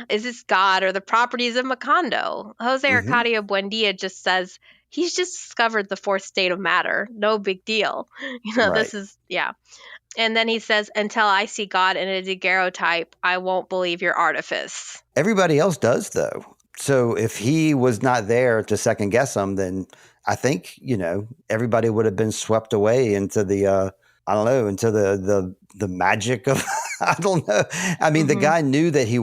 Is this God or the properties of Macondo? Jose Arcadio Buendia just says he's just discovered the 4th state of matter. No big deal. This is, And then he says, until I see God in a daguerreotype, I won't believe your artifice. Everybody else does, though. So if he was not there to second guess him, then I think, everybody would have been swept away into the, I don't know, into the magic of, I don't know. I mean, the guy knew that he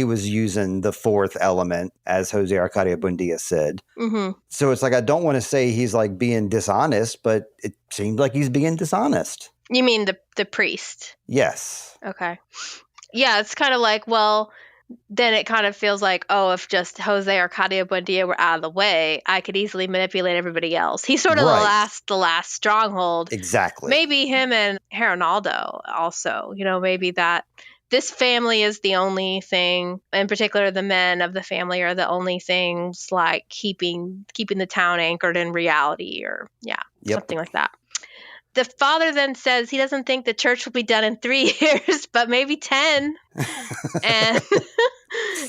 was using the fourth element, as Jose Arcadio Buendia said. So it's like, I don't want to say he's like being dishonest, but it seems like he's being dishonest. You mean the priest? Yes. Okay. Yeah, it's kind of like, well, then it kind of feels like, oh, if just Jose Arcadio Buendia were out of the way, I could easily manipulate everybody else. He's sort of the last stronghold. Exactly. Maybe him and Hernaldo also, maybe that this family is the only thing, in particular the men of the family are the only things like keeping the town anchored in reality, or something like that. The father then says he doesn't think the church will be done in 3 years, but maybe 10. And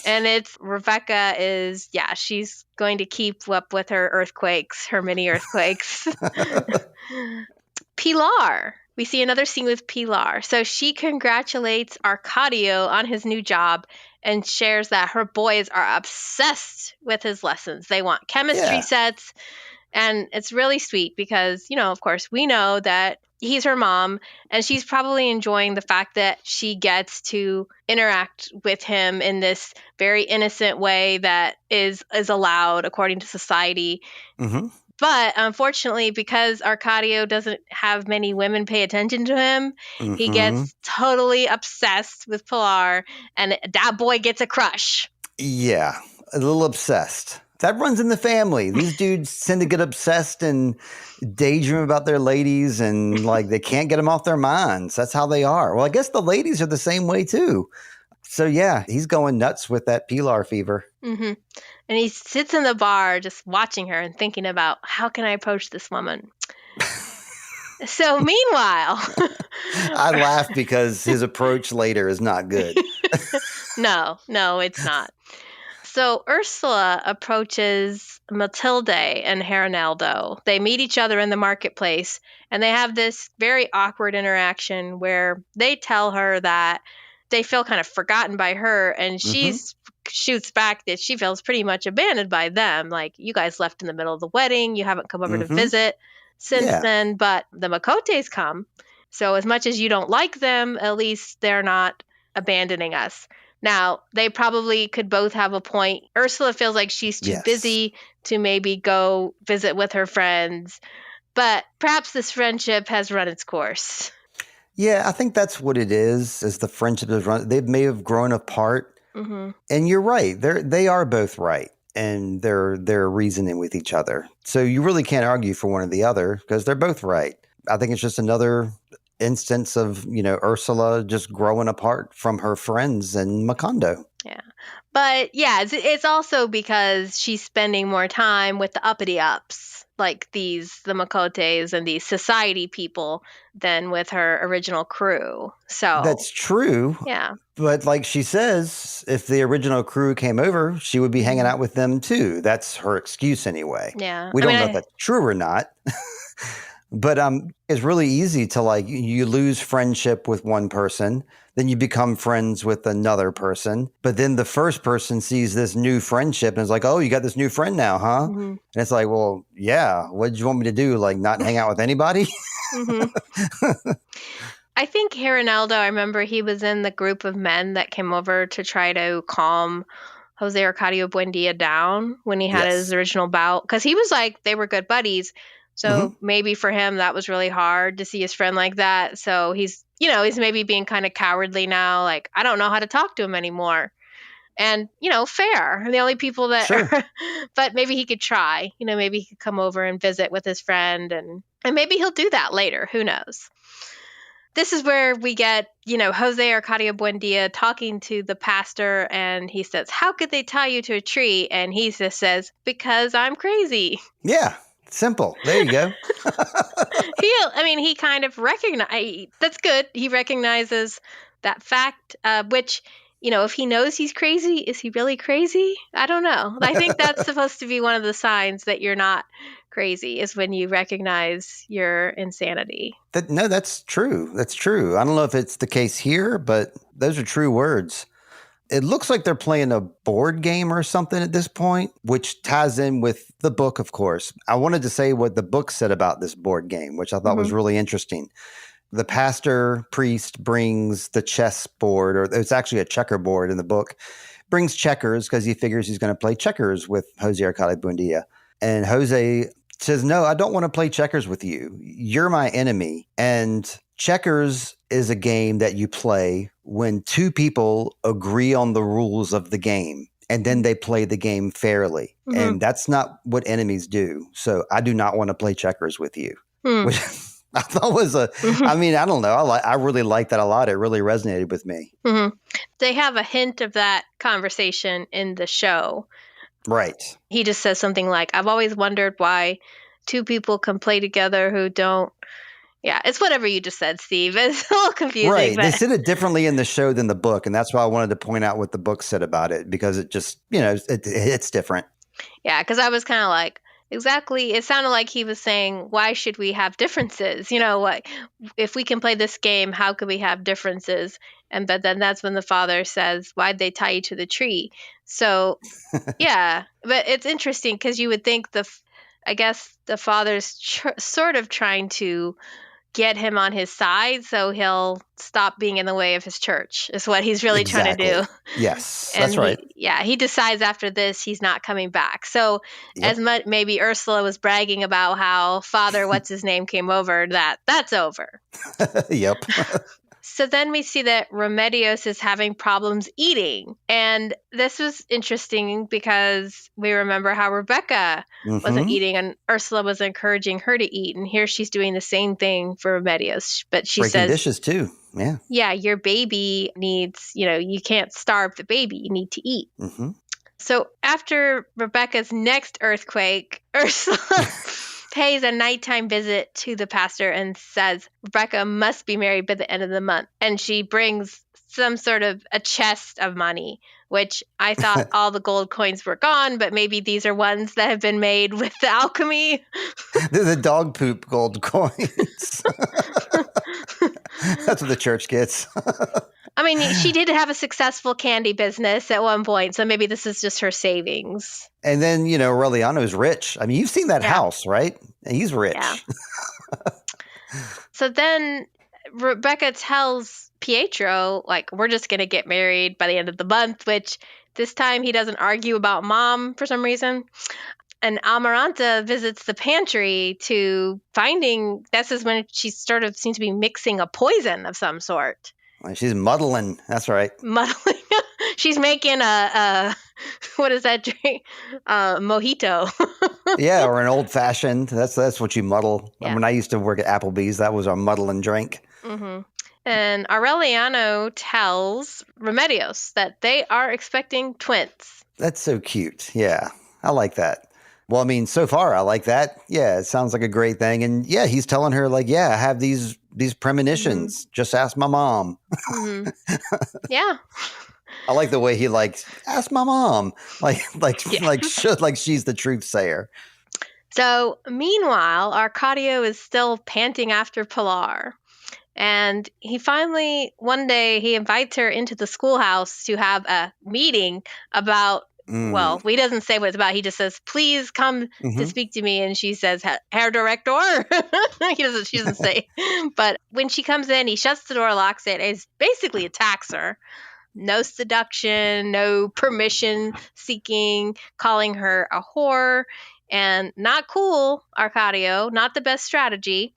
it's Rebeca is, she's going to keep up with her mini earthquakes. Pilar. We see another scene with Pilar. So she congratulates Arcadio on his new job and shares that her boys are obsessed with his lessons. They want chemistry sets. And it's really sweet because, of course, we know that he's her mom and she's probably enjoying the fact that she gets to interact with him in this very innocent way that is allowed according to society. But unfortunately, because Arcadio doesn't have many women pay attention to him, he gets totally obsessed with Pilar, and that boy gets a crush. Yeah, a little obsessed. That runs in the family. These dudes tend to get obsessed and daydream about their ladies, and like they can't get them off their minds. That's how they are. Well, I guess the ladies are the same way too. So yeah, he's going nuts with that Pilar fever. And he sits in the bar just watching her and thinking about, how can I approach this woman? So meanwhile, I laugh because his approach later is not good. No, it's not. So Ursula approaches Matilde and Hernaldo. They meet each other in the marketplace, and they have this very awkward interaction where they tell her that they feel kind of forgotten by her, and she shoots back that she feels pretty much abandoned by them. Like, you guys left in the middle of the wedding. You haven't come over to visit since then, but the Moscotes come. So as much as you don't like them, at least they're not abandoning us. Now, they probably could both have a point. Ursula feels like she's too busy to maybe go visit with her friends, but perhaps this friendship has run its course. Yeah, I think that's what it is the friendship has run. They may have grown apart. And you're right. They are both right. And they're reasoning with each other. So you really can't argue for one or the other because they're both right. I think it's just another instance of, Ursula just growing apart from her friends in Macondo. Yeah. But yeah, it's also because she's spending more time with the uppity ups, like the Moscotes and these society people, than with her original crew. So that's true. Yeah. But like she says, if the original crew came over, she would be hanging out with them too. That's her excuse anyway. Yeah. We don't know if that's true or not. But it's really easy to like, you lose friendship with one person, then you become friends with another person. But then the first person sees this new friendship and is like, oh, you got this new friend now, huh? And it's like, well, yeah, what did you want me to do? Like not hang out with anybody? I think Hernaldo, I remember he was in the group of men that came over to try to calm Jose Arcadio Buendia down when he had his original bout. Because he was like, they were good buddies. So maybe for him, that was really hard to see his friend like that. So he's maybe being kind of cowardly now. Like, I don't know how to talk to him anymore. And, fair. The only people that, but maybe he could try, maybe he could come over and visit with his friend and maybe he'll do that later. Who knows? This is where we get, Jose Arcadio Buendia talking to the pastor, and he says, how could they tie you to a tree? And he just says, because I'm crazy. Yeah. Simple. There you go. He kind of that's good. He recognizes that fact, which, if he knows he's crazy, is he really crazy? I don't know. I think that's supposed to be one of the signs that you're not crazy is when you recognize your insanity. No, that's true. That's true. I don't know if it's the case here, but those are true words. It looks like they're playing a board game or something at this point, which ties in with the book, of course. I wanted to say what the book said about this board game, which I thought was really interesting. The pastor priest brings the chess board, or it's actually a checkerboard in the book, brings checkers because he figures he's going to play checkers with Jose Arcadio Buendia. And Jose says, no, I don't want to play checkers with you. You're my enemy. And checkers is a game that you play when two people agree on the rules of the game, and then they play the game fairly. And that's not what enemies do. So I do not want to play checkers with you. Which I thought was I mean, I don't know. I really like that a lot. It really resonated with me. They have a hint of that conversation in the show. Right. He just says something like, I've always wondered why two people can play together who don't. Yeah, it's whatever you just said, Steve. It's a little confusing. Right. But They said it differently in the show than the book. And that's why I wanted to point out what the book said about it, because it just, it's different. Yeah, because I was kind of like, exactly. It sounded like he was saying, why should we have differences? What if we can play this game, how could we have differences? But then that's when the father says, why'd they tie you to the tree? So, yeah, but it's interesting because you would think I guess the father's sort of trying to get him on his side so he'll stop being in the way of his church is what he's really trying to do. Yes, and that's right. He decides after this he's not coming back. So as much maybe Ursula was bragging about how Father what's his name came over, that's over. Yep. So then we see that Remedios is having problems eating. And this was interesting because we remember how Rebeca wasn't eating and Ursula was encouraging her to eat. And here she's doing the same thing for Remedios. But she Breaking says, dishes too. Yeah. Yeah, your baby needs, you can't starve the baby. You need to eat. So after Rebecca's next earthquake, Ursula pays a nighttime visit to the pastor and says Rebecca must be married by the end of the month. And she brings some sort of a chest of money, which I thought all the gold coins were gone, but maybe these are ones that have been made with the alchemy. They're the dog poop gold coins. That's what the church gets. I mean, she did have a successful candy business at one point, so maybe this is just her savings. And then, Aureliano's rich. I mean, you've seen that house, right? And he's rich. Yeah. So then Rebecca tells Pietro, we're just going to get married by the end of the month, which this time he doesn't argue about mom for some reason. And Amaranta visits the pantry this is when she sort of seems to be mixing a poison of some sort. She's muddling. That's right. Muddling. She's making what is that drink? Mojito. Yeah, or an old fashioned. That's what you muddle. Yeah. When I used to work at Applebee's, that was our muddling drink. And Aureliano tells Remedios that they are expecting twins. That's so cute. Yeah, I like that. Well, I mean, so far I like that. Yeah, it sounds like a great thing. And yeah, he's telling her I have these premonitions. Just ask my mom. Yeah. I like the way he ask my mom, she's the truth sayer. So meanwhile, Arcadio is still panting after Pilar. And he finally, one day, he invites her into the schoolhouse to have a meeting about, well, he doesn't say what it's about. He just says, please come to speak to me. And she says, Herr Director. She doesn't say. But when she comes in, he shuts the door, locks it, and basically attacks her. No seduction, no permission seeking, calling her a whore. And not cool, Arcadio, not the best strategy.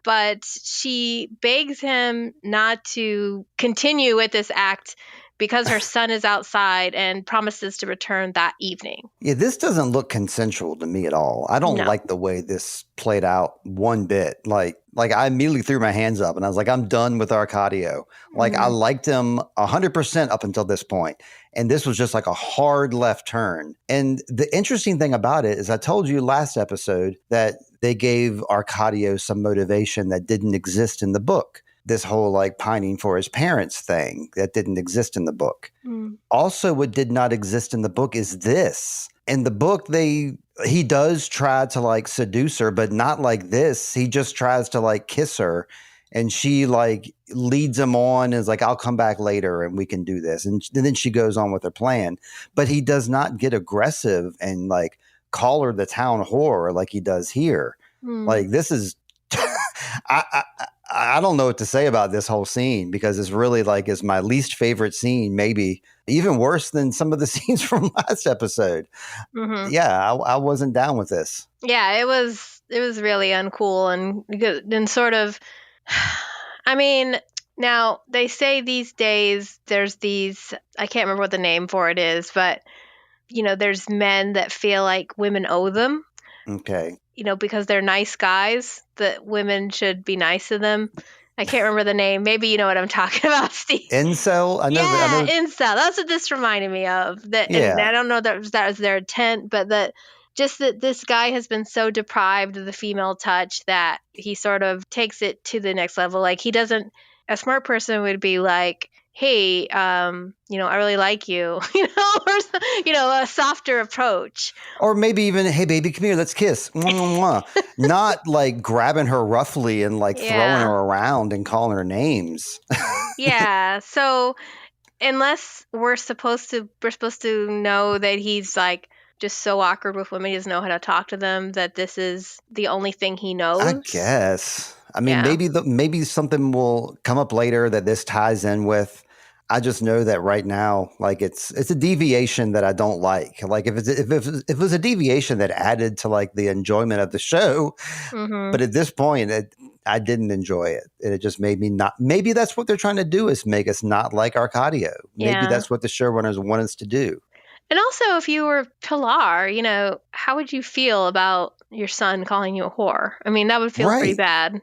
But she begs him not to continue with this act because her son is outside and promises to return that evening. Yeah, this doesn't look consensual to me at all. I don't like the way this played out one bit. Like I immediately threw my hands up and I was like, I'm done with Arcadio. I liked him 100% up until this point. And this was just a hard left turn. And the interesting thing about it is I told you last episode that they gave Arcadio some motivation that didn't exist in the book. This whole pining for his parents thing that didn't exist in the book. Also, what did not exist in the book is this. In the book, they he does try to like seduce her, but not like this. He just tries to like kiss her, and she like leads him on and is like, I'll come back later and we can do this. And then she goes on with her plan. But he does not get aggressive and like call her the town whore like he does here. Like, this is I don't know what to say about this whole scene, because it's really like is my least favorite scene, maybe even worse than some of the scenes from last episode. Yeah, I wasn't down with this. Yeah, it was really uncool and sort of, I mean, now they say these days there's these, I can't remember what the name for it is, but there's men that feel like women owe them. Okay. Because they're nice guys, that women should be nice to them. I can't remember the name. Maybe you know what I'm talking about, Steve. Incel? I know. Incel. That's what this reminded me of. That, yeah. And I don't know that was their intent, but that this guy has been so deprived of the female touch that he sort of takes it to the next level. Like, he doesn't, a smart person would be like, hey, I really like you, or, a softer approach. Or maybe even, hey, baby, come here, let's kiss. Not like grabbing her roughly and like throwing her around and calling her names. Yeah. So unless we're supposed to know that he's like just so awkward with women, he doesn't know how to talk to them, that this is the only thing he knows. I guess. I mean, maybe something will come up later that this ties in with. I just know that right now, like it's a deviation that I don't like. Like if it was a deviation that added to like the enjoyment of the show, but at this point, I didn't enjoy it. It just made me not. Maybe that's what they're trying to do, is make us not like Arcadio. Maybe that's what the showrunners want us to do. And also, if you were Pilar, how would you feel about your son calling you a whore? I mean, that would feel pretty bad.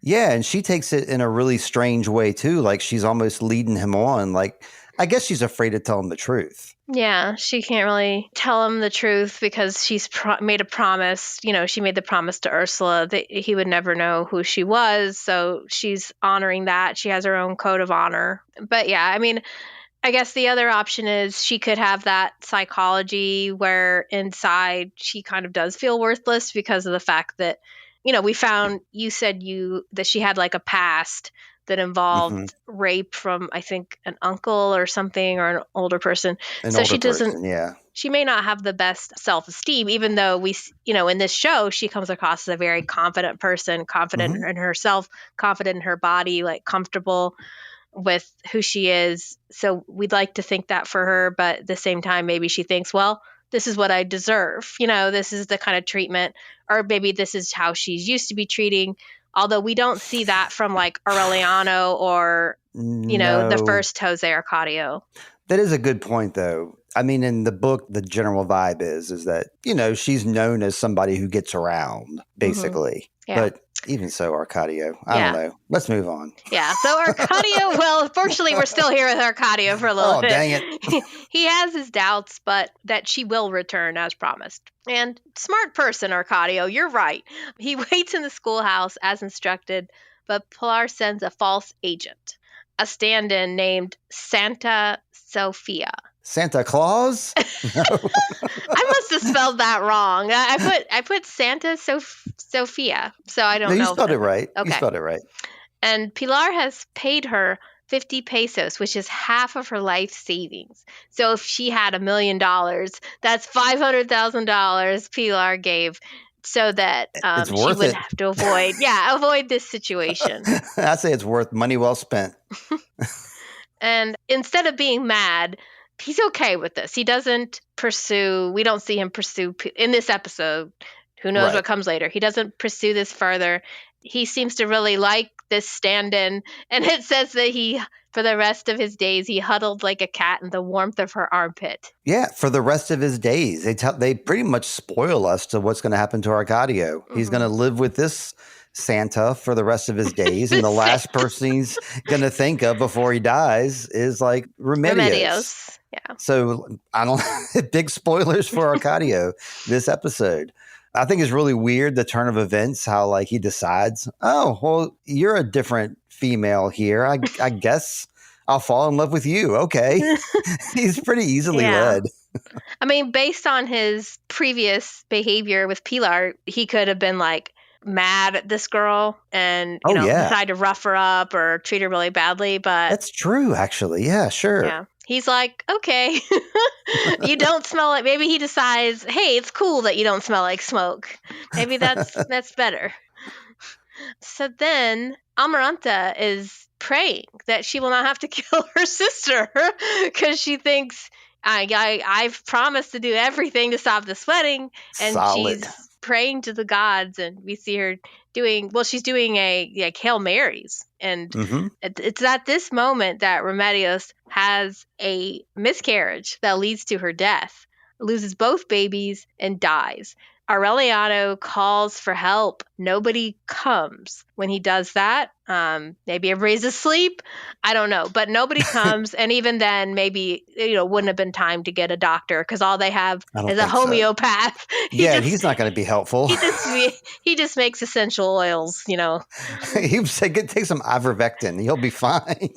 Yeah, and she takes it in a really strange way, too. Like, she's almost leading him on. Like, I guess she's afraid to tell him the truth. Yeah, she can't really tell him the truth because she's made a promise. She made the promise to Ursula that he would never know who she was. So she's honoring that. She has her own code of honor. But yeah, I mean, I guess the other option is she could have that psychology where inside she kind of does feel worthless because of the fact that, we found, you said that she had like a past that involved rape from, I think, an uncle or something, or an older person. She may not have the best self-esteem, even though in this show, she comes across as a very confident person, confident in herself, confident in her body, like comfortable with who she is. So we'd like to think that for her, but at the same time, maybe she thinks, well, this is what I deserve. This is the kind of treatment, or maybe this is how she's used to be treating. Although we don't see that from like Aureliano or, the first Jose Arcadio. That is a good point, though. I mean, in the book, the general vibe is that, she's known as somebody who gets around, basically. Yeah. But even so, Arcadio, I don't know. Let's move on. Yeah. So Arcadio, well, fortunately, we're still here with Arcadio for a little bit. Dang it. He has his doubts, but that she will return as promised. And smart person, Arcadio, you're right. He waits in the schoolhouse as instructed, but Pilar sends a false agent, a stand-in named Santa Sofia. Santa Claus? No. I must have spelled that wrong. I put Santa Sofia, so I don't know. You spelled it right. Okay. You spelled it right. And Pilar has paid her 50 pesos, which is half of her life savings. So if she had $1 million, that's $500,000 Pilar gave so that she would have to avoid this situation. I say it's worth money well spent. And instead of being mad, he's okay with this. He doesn't pursue. We don't see him pursue in this episode. Who knows what comes later? He doesn't pursue this further. He seems to really like this stand-in. And it says that for the rest of his days, he huddled like a cat in the warmth of her armpit. Yeah, for the rest of his days. They pretty much spoil us to what's going to happen to Arcadio. He's going to live with this Santa for the rest of his days. And the last person he's going to think of before he dies is like Remedios. Yeah. So I don't big spoilers for Arcadio this episode. I think it's really weird, the turn of events, how like he decides, oh, well, you're a different female here. I guess I'll fall in love with you. Okay. He's pretty easily led. I mean, based on his previous behavior with Pilar, he could have been like mad at this girl and, decide to rough her up or treat her really badly. But that's true, actually. Yeah, sure. Yeah. He's like, okay, you don't smell like, maybe he decides, hey, it's cool that you don't smell like smoke. Maybe that's better. So then Amaranta is praying that she will not have to kill her sister because she thinks, I've promised to do everything to stop this wedding. And Solid. She's praying to the gods, and we see her she's doing a Hail Marys. And it's at this moment that Remedios has a miscarriage that leads to her death, loses both babies, and dies. Aureliano calls for help. Nobody comes. When he does that, maybe everybody's asleep. I don't know. But nobody comes. And even then, maybe, wouldn't have been time to get a doctor because all they have is a homeopath. So. He's not going to be helpful. He just makes essential oils, He said, take some ivermectin. You'll be fine.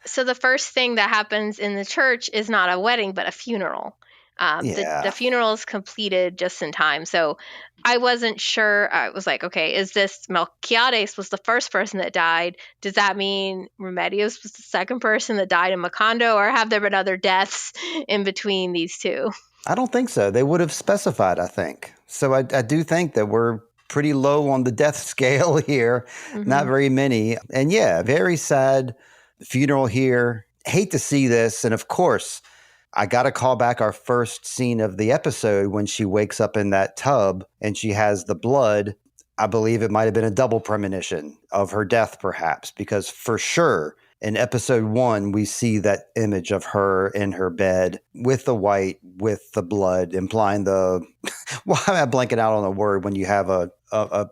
So the first thing that happens in the church is not a wedding, but a funeral. The funeral is completed just in time. So I wasn't sure. I was like, okay, is this Melquiades was the first person that died? Does that mean Remedios was the second person that died in Macondo, or have there been other deaths in between these two? I don't think so. They would have specified, I think. So I do think that we're pretty low on the death scale here. Not very many. And very sad funeral here. Hate to see this. And of course, I got to call back our first scene of the episode when she wakes up in that tub and she has the blood. I believe it might have been a double premonition of her death, perhaps, because for sure in episode 1, we see that image of her in her bed with the white, with the blood, implying the, well, I'm blanking out on the word when you have a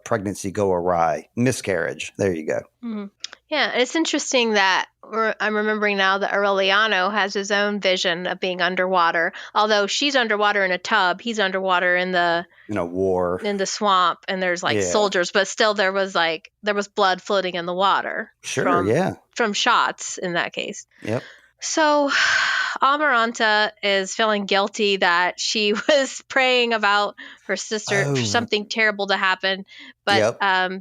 pregnancy go awry. Miscarriage. There you go. Mm-hmm. Yeah, it's interesting that I'm remembering now that Aureliano has his own vision of being underwater. Although she's underwater in a tub, he's underwater in a war in the swamp, and there's soldiers, but still there was blood floating in the water. Sure, from shots in that case. Yep. So Amaranta is feeling guilty that she was praying about her sister for something terrible to happen, but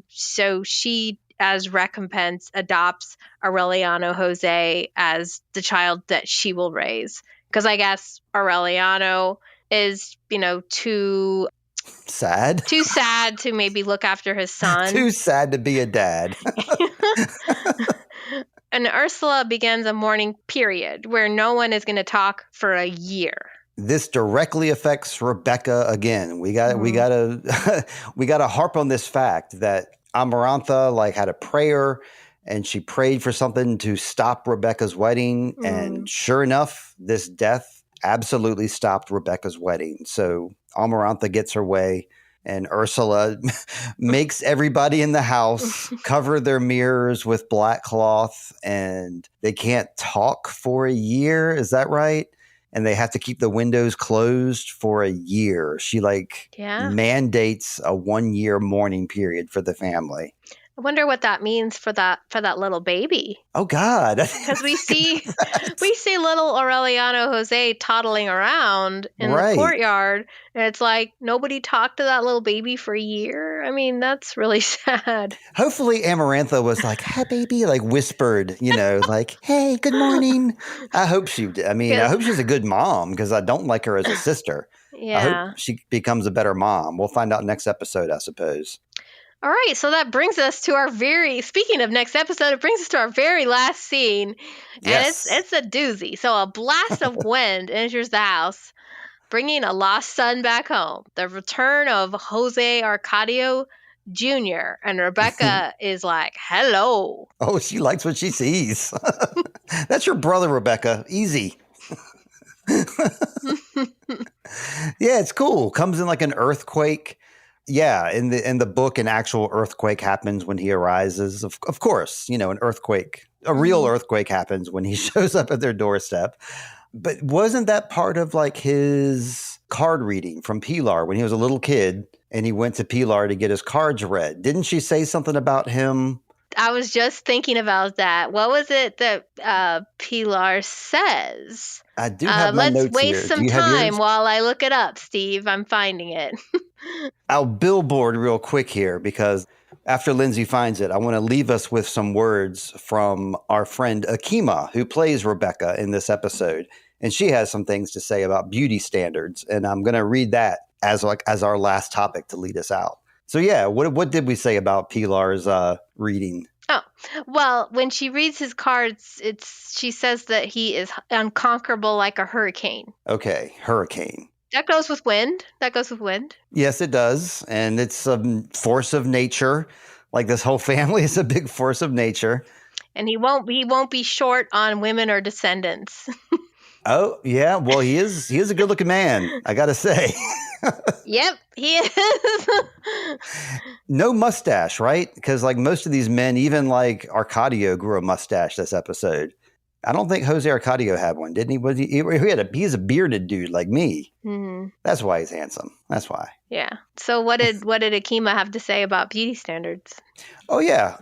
so she, as recompense, adopts Aureliano Jose as the child that she will raise. Because I guess Aureliano is, too sad to maybe look after his son. Too sad to be a dad. And Ursula begins a mourning period where no one is going to talk for a year. This directly affects Rebecca again. We got to harp on this fact that Amarantha had a prayer, and she prayed for something to stop Rebecca's wedding. And sure enough, this death absolutely stopped Rebecca's wedding. So Amarantha gets her way, and Ursula makes everybody in the house cover their mirrors with black cloth, and they can't talk for a year. Is that right? And they have to keep the windows closed for a year. She mandates a 1-year mourning period for the family. I wonder what that means for that little baby. Oh God! Because we see little Aureliano Jose toddling around in the courtyard, and it's like nobody talked to that little baby for a year. I mean, that's really sad. Hopefully, Amarantha was like, "Hi, baby," whispered, "Hey, good morning." I hope she did. I mean, I hope she's a good mom because I don't like her as a sister. Yeah, I hope she becomes a better mom. We'll find out next episode, I suppose. All right, so that brings us to speaking of next episode, it brings us to our very last scene. Yes. And it's a doozy. So a blast of wind enters the house, bringing a lost son back home. The return of Jose Arcadio Jr. And Rebeca is like, hello. Oh, she likes what she sees. That's your brother, Rebeca. Easy. Yeah, it's cool. Comes in like an earthquake. Yeah, in the book, an actual earthquake happens when he arises. Of course, an earthquake, a real earthquake happens when he shows up at their doorstep. But wasn't that part of his card reading from Pilar when he was a little kid and he went to Pilar to get his cards read? Didn't she say something about him? I was just thinking about that. What was it that Pilar says? I do have my Let's notes waste here. Do some you have time yours? while I look it up, Steve. I'm finding it. I'll billboard real quick here because after Lindsey finds it, I want to leave us with some words from our friend Akima, who plays Rebecca in this episode. And she has some things to say about beauty standards. And I'm going to read that as our last topic to lead us out. So yeah, what did we say about Pilar's reading? Oh, well, when she reads his cards, she says that he is unconquerable like a hurricane. Okay, hurricane. That goes with wind. Yes, it does. And it's a force of nature. Like this whole family is a big force of nature. And he won't be short on women or descendants. Oh, yeah. Well, he is a good looking man, I got to say. Yep, he is. No mustache, right? Because like most of these men, even like Arcadio grew a mustache this episode. I don't think Jose Arcadio had one, didn't he? He's a bearded dude like me. Mm-hmm. That's why he's handsome. That's why. Yeah. So what did Akima have to say about beauty standards? Oh yeah.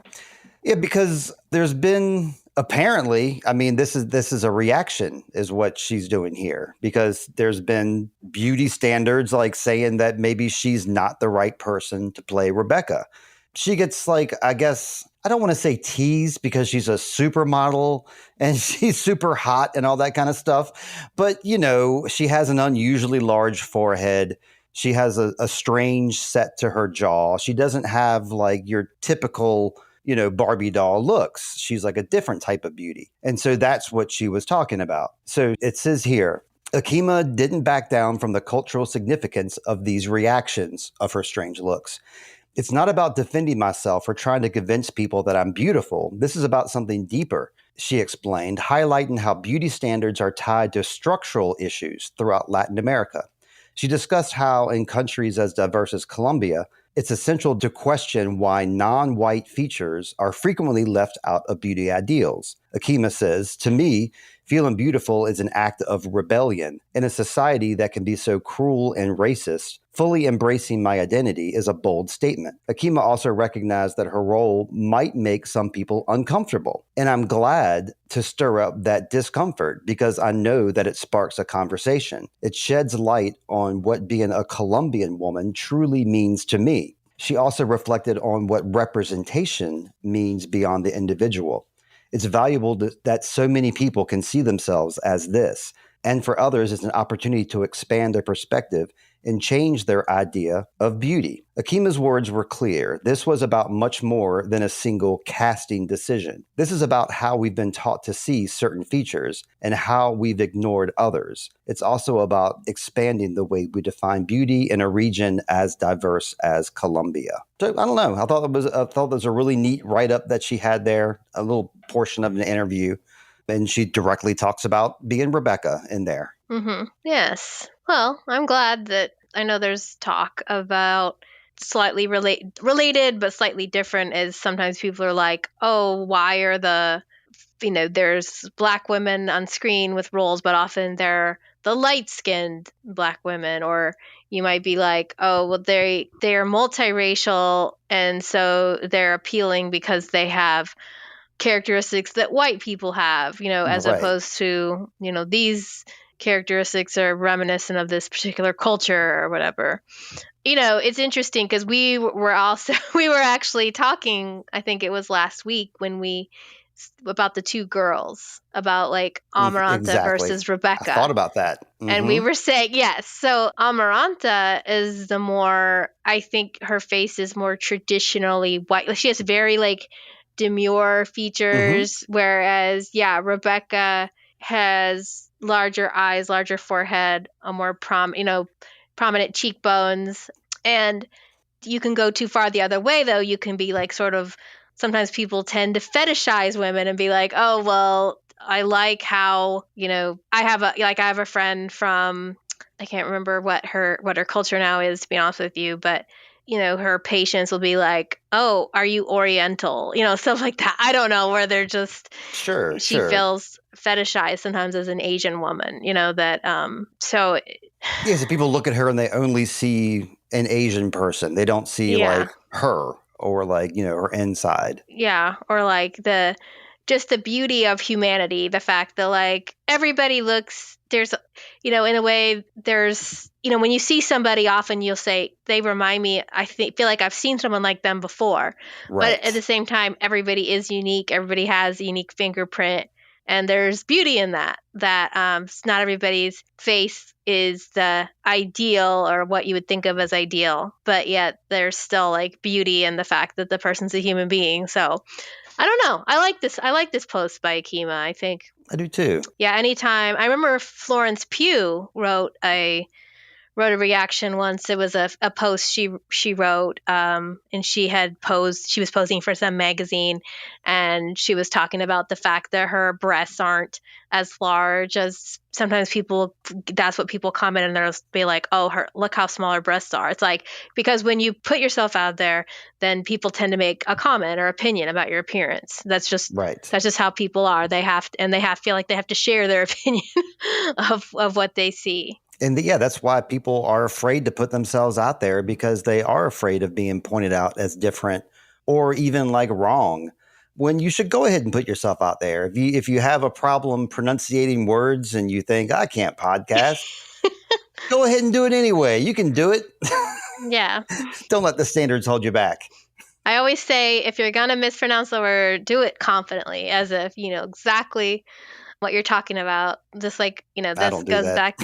Yeah, because there's been apparently, I mean, this is a reaction is what she's doing here, because there's been beauty standards like saying that maybe she's not the right person to play Rebecca. She gets like, I guess, I don't want to say teased because she's a supermodel and she's super hot and all that kind of stuff. But, you know, she has an unusually large forehead. She has a strange set to her jaw. She doesn't have like your typical, you know, Barbie doll looks. She's like a different type of beauty. And so that's what she was talking about. So it says here, Akima didn't back down from the cultural significance of these reactions of her strange looks. It's not about defending myself or trying to convince people that I'm beautiful. This is about something deeper, she explained, highlighting how beauty standards are tied to structural issues throughout Latin America. She discussed how in countries as diverse as Colombia, it's essential to question why non-white features are frequently left out of beauty ideals. Akima says, to me, feeling beautiful is an act of rebellion. In a society that can be so cruel and racist, fully embracing my identity is a bold statement. Akima also recognized that her role might make some people uncomfortable. And I'm glad to stir up that discomfort because I know that it sparks a conversation. It sheds light on what being a Colombian woman truly means to me. She also reflected on what representation means beyond the individual. It's valuable that so many people can see themselves as this, and for others, it's an opportunity to expand their perspective and change their idea of beauty. Akima's words were clear. This was about much more than a single casting decision. This is about how we've been taught to see certain features and how we've ignored others. It's also about expanding the way we define beauty in a region as diverse as Colombia. So I don't know. I thought it was a really neat write-up that she had there, a little portion of an interview. And she directly talks about being Rebecca in there. Mm-hmm. Yes. Well, I'm glad that I know there's talk about slightly related, but slightly different, as sometimes people are like, oh, why are there's black women on screen with roles, but often they're the light-skinned black women, or you might be like, oh, well, they are multiracial, and so they're appealing because they have characteristics that white people have, as Right. opposed to, these characteristics are reminiscent of this particular culture or whatever. It's interesting because we were actually talking, I think it was last week about the two girls, about like Amaranta exactly. versus Rebeca. I thought about that. Mm-hmm. And we were saying, yes. So Amaranta is the more, I think her face is more traditionally white. Like she has very like demure features, whereas Rebecca has larger eyes, larger forehead, a more prominent cheekbones. And you can go too far the other way, though. You can be like sort of, sometimes people tend to fetishize women and be like, oh, well, I like how, I have a friend from, I can't remember what her culture now is, to be honest with you, but her patients will be like, oh, are you Oriental? Stuff like that. I don't know, where they're just, she feels fetishized sometimes as an Asian woman, so. Yeah, so people look at her and they only see an Asian person. They don't see like her. or like, her inside. Yeah, or like just the beauty of humanity, the fact that like everybody looks, there's, in a way, there's, when you see somebody, often you'll say they remind me, feel like I've seen someone like them before. Right. But at the same time, everybody is unique. Everybody has a unique fingerprint, and there's beauty in that not everybody's face is the ideal or what you would think of as ideal, but yet there's still like beauty in the fact that the person's a human being. So I don't know. I like this post by Akima, I think. I do too. Yeah, anytime. I remember Florence Pugh wrote a reaction once. It was a post she wrote, and she was posing for some magazine, and she was talking about the fact that her breasts aren't as large as sometimes that's what people comment, and they'll be like, oh, look how small her breasts are. It's like, because when you put yourself out there, then people tend to make a comment or opinion about your appearance. That's just right. That's just how people are. They feel like they have to share their opinion of what they see. And that's why people are afraid to put themselves out there, because they are afraid of being pointed out as different or even like wrong, when you should go ahead and put yourself out there. If you have a problem pronunciating words and you think, I can't podcast, go ahead and do it anyway. You can do it. Yeah. Don't let the standards hold you back. I always say, if you're going to mispronounce the word, do it confidently, as if you know exactly what you're talking about. Just like, this goes back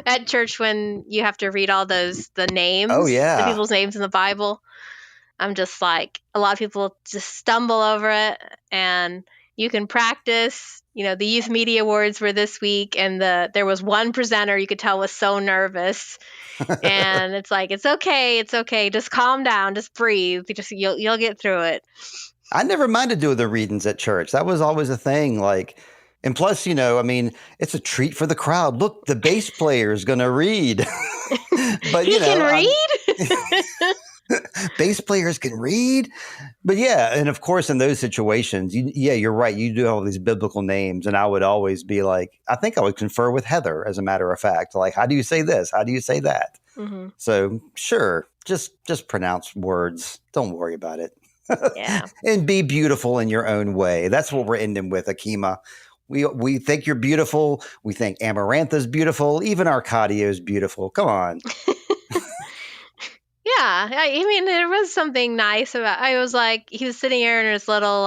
at church when you have to read all the names, the people's names in the Bible. I'm just like, a lot of people just stumble over it, and you can practice. The Youth Media Awards were this week, and there was one presenter you could tell was so nervous, and it's like, it's okay, just calm down, just breathe, you'll get through it. I never minded doing the readings at church. That was always a thing. Like, and plus, it's a treat for the crowd. Look, the bass player is going to read. But he can read. Bass players can read. But yeah, and of course, in those situations, you're right. You do all these biblical names, and I would always be like, I think I would confer with Heather, as a matter of fact. Like, how do you say this? How do you say that? Mm-hmm. So sure, just pronounce words. Don't worry about it. Yeah. And be beautiful in your own way. That's what we're ending with, Akima. We think you're beautiful. We think Amarantha's beautiful. Even Arcadio's beautiful. Come on. Yeah. I mean, there was something nice about, I was like, he was sitting here in his little,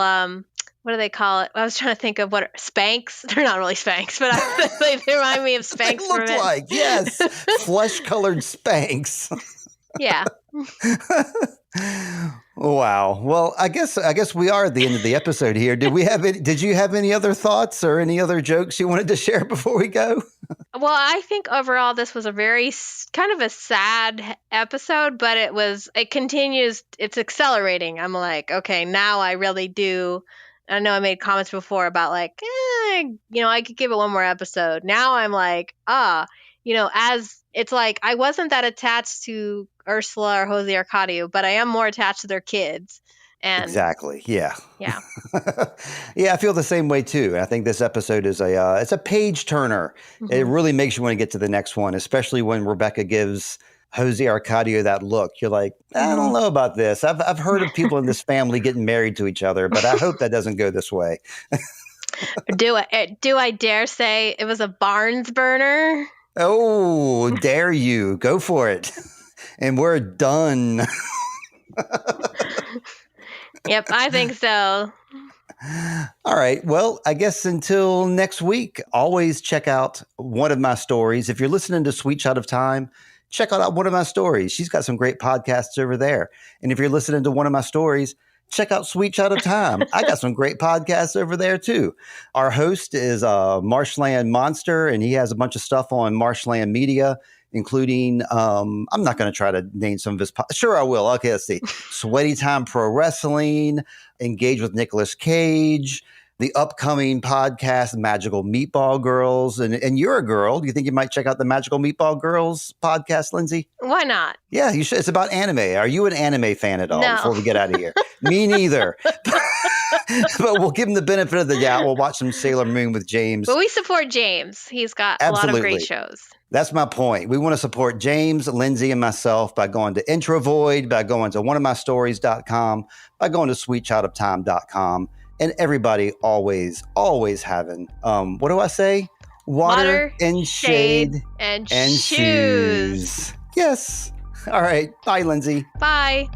what do they call it? I was trying to think of what Spanx. They're not really Spanx, but they remind me of Spanx. They look like, yes, flesh-colored Spanx. Yeah. Wow. Well, I guess we are at the end of the episode here. Did you have any other thoughts or any other jokes you wanted to share before we go? Well, I think overall this was a very kind of a sad episode, but it continues. It's accelerating. I'm like, okay, now I really do. I know I made comments before about like, I could give it one more episode. Now I'm like, as it's like, I wasn't that attached to Ursula or Jose Arcadio, but I am more attached to their kids. And exactly. Yeah. Yeah. Yeah, I feel the same way too. I think this episode is it's a page turner. Mm-hmm. It really makes you want to get to the next one, especially when Rebeca gives Jose Arcadio that look. You're like, I don't know about this. I've heard of people in this family getting married to each other, but I hope that doesn't go this way. Do I dare say it was a Barnes burner? Oh, dare you. Go for it. And we're done. Yep, I think so. All right. Well, I guess until next week, always check out one of my stories. If you're listening to Sweet Shot of Time, check out one of my stories. She's got some great podcasts over there. And if you're listening to one of my stories, check out Sweet Shot of Time. I got some great podcasts over there too. Our host is Marshland Monster, and he has a bunch of stuff on Marshland Media, including, I'm not going to try to name some of his, sure I will. Okay, let's see. Sweaty Time Pro Wrestling, Engage with Nicolas Cage, the upcoming podcast, Magical Meatball Girls. And you're a girl. Do you think you might check out the Magical Meatball Girls podcast, Lindsay? Why not? Yeah, you should. It's about anime. Are you an anime fan at all? No. Before we get out of here? Me neither. But we'll give him the benefit of the doubt. We'll watch some Sailor Moon with James. But we support James. He's got a lot of great shows. That's my point. We want to support James, Lindsey, and myself by going to Introvoid, by going to oneofmystories.com, by going to sweetchildofTime.com. And everybody always having, what do I say? Water and shade and shoes. Yes. All right. Bye, Lindsey. Bye.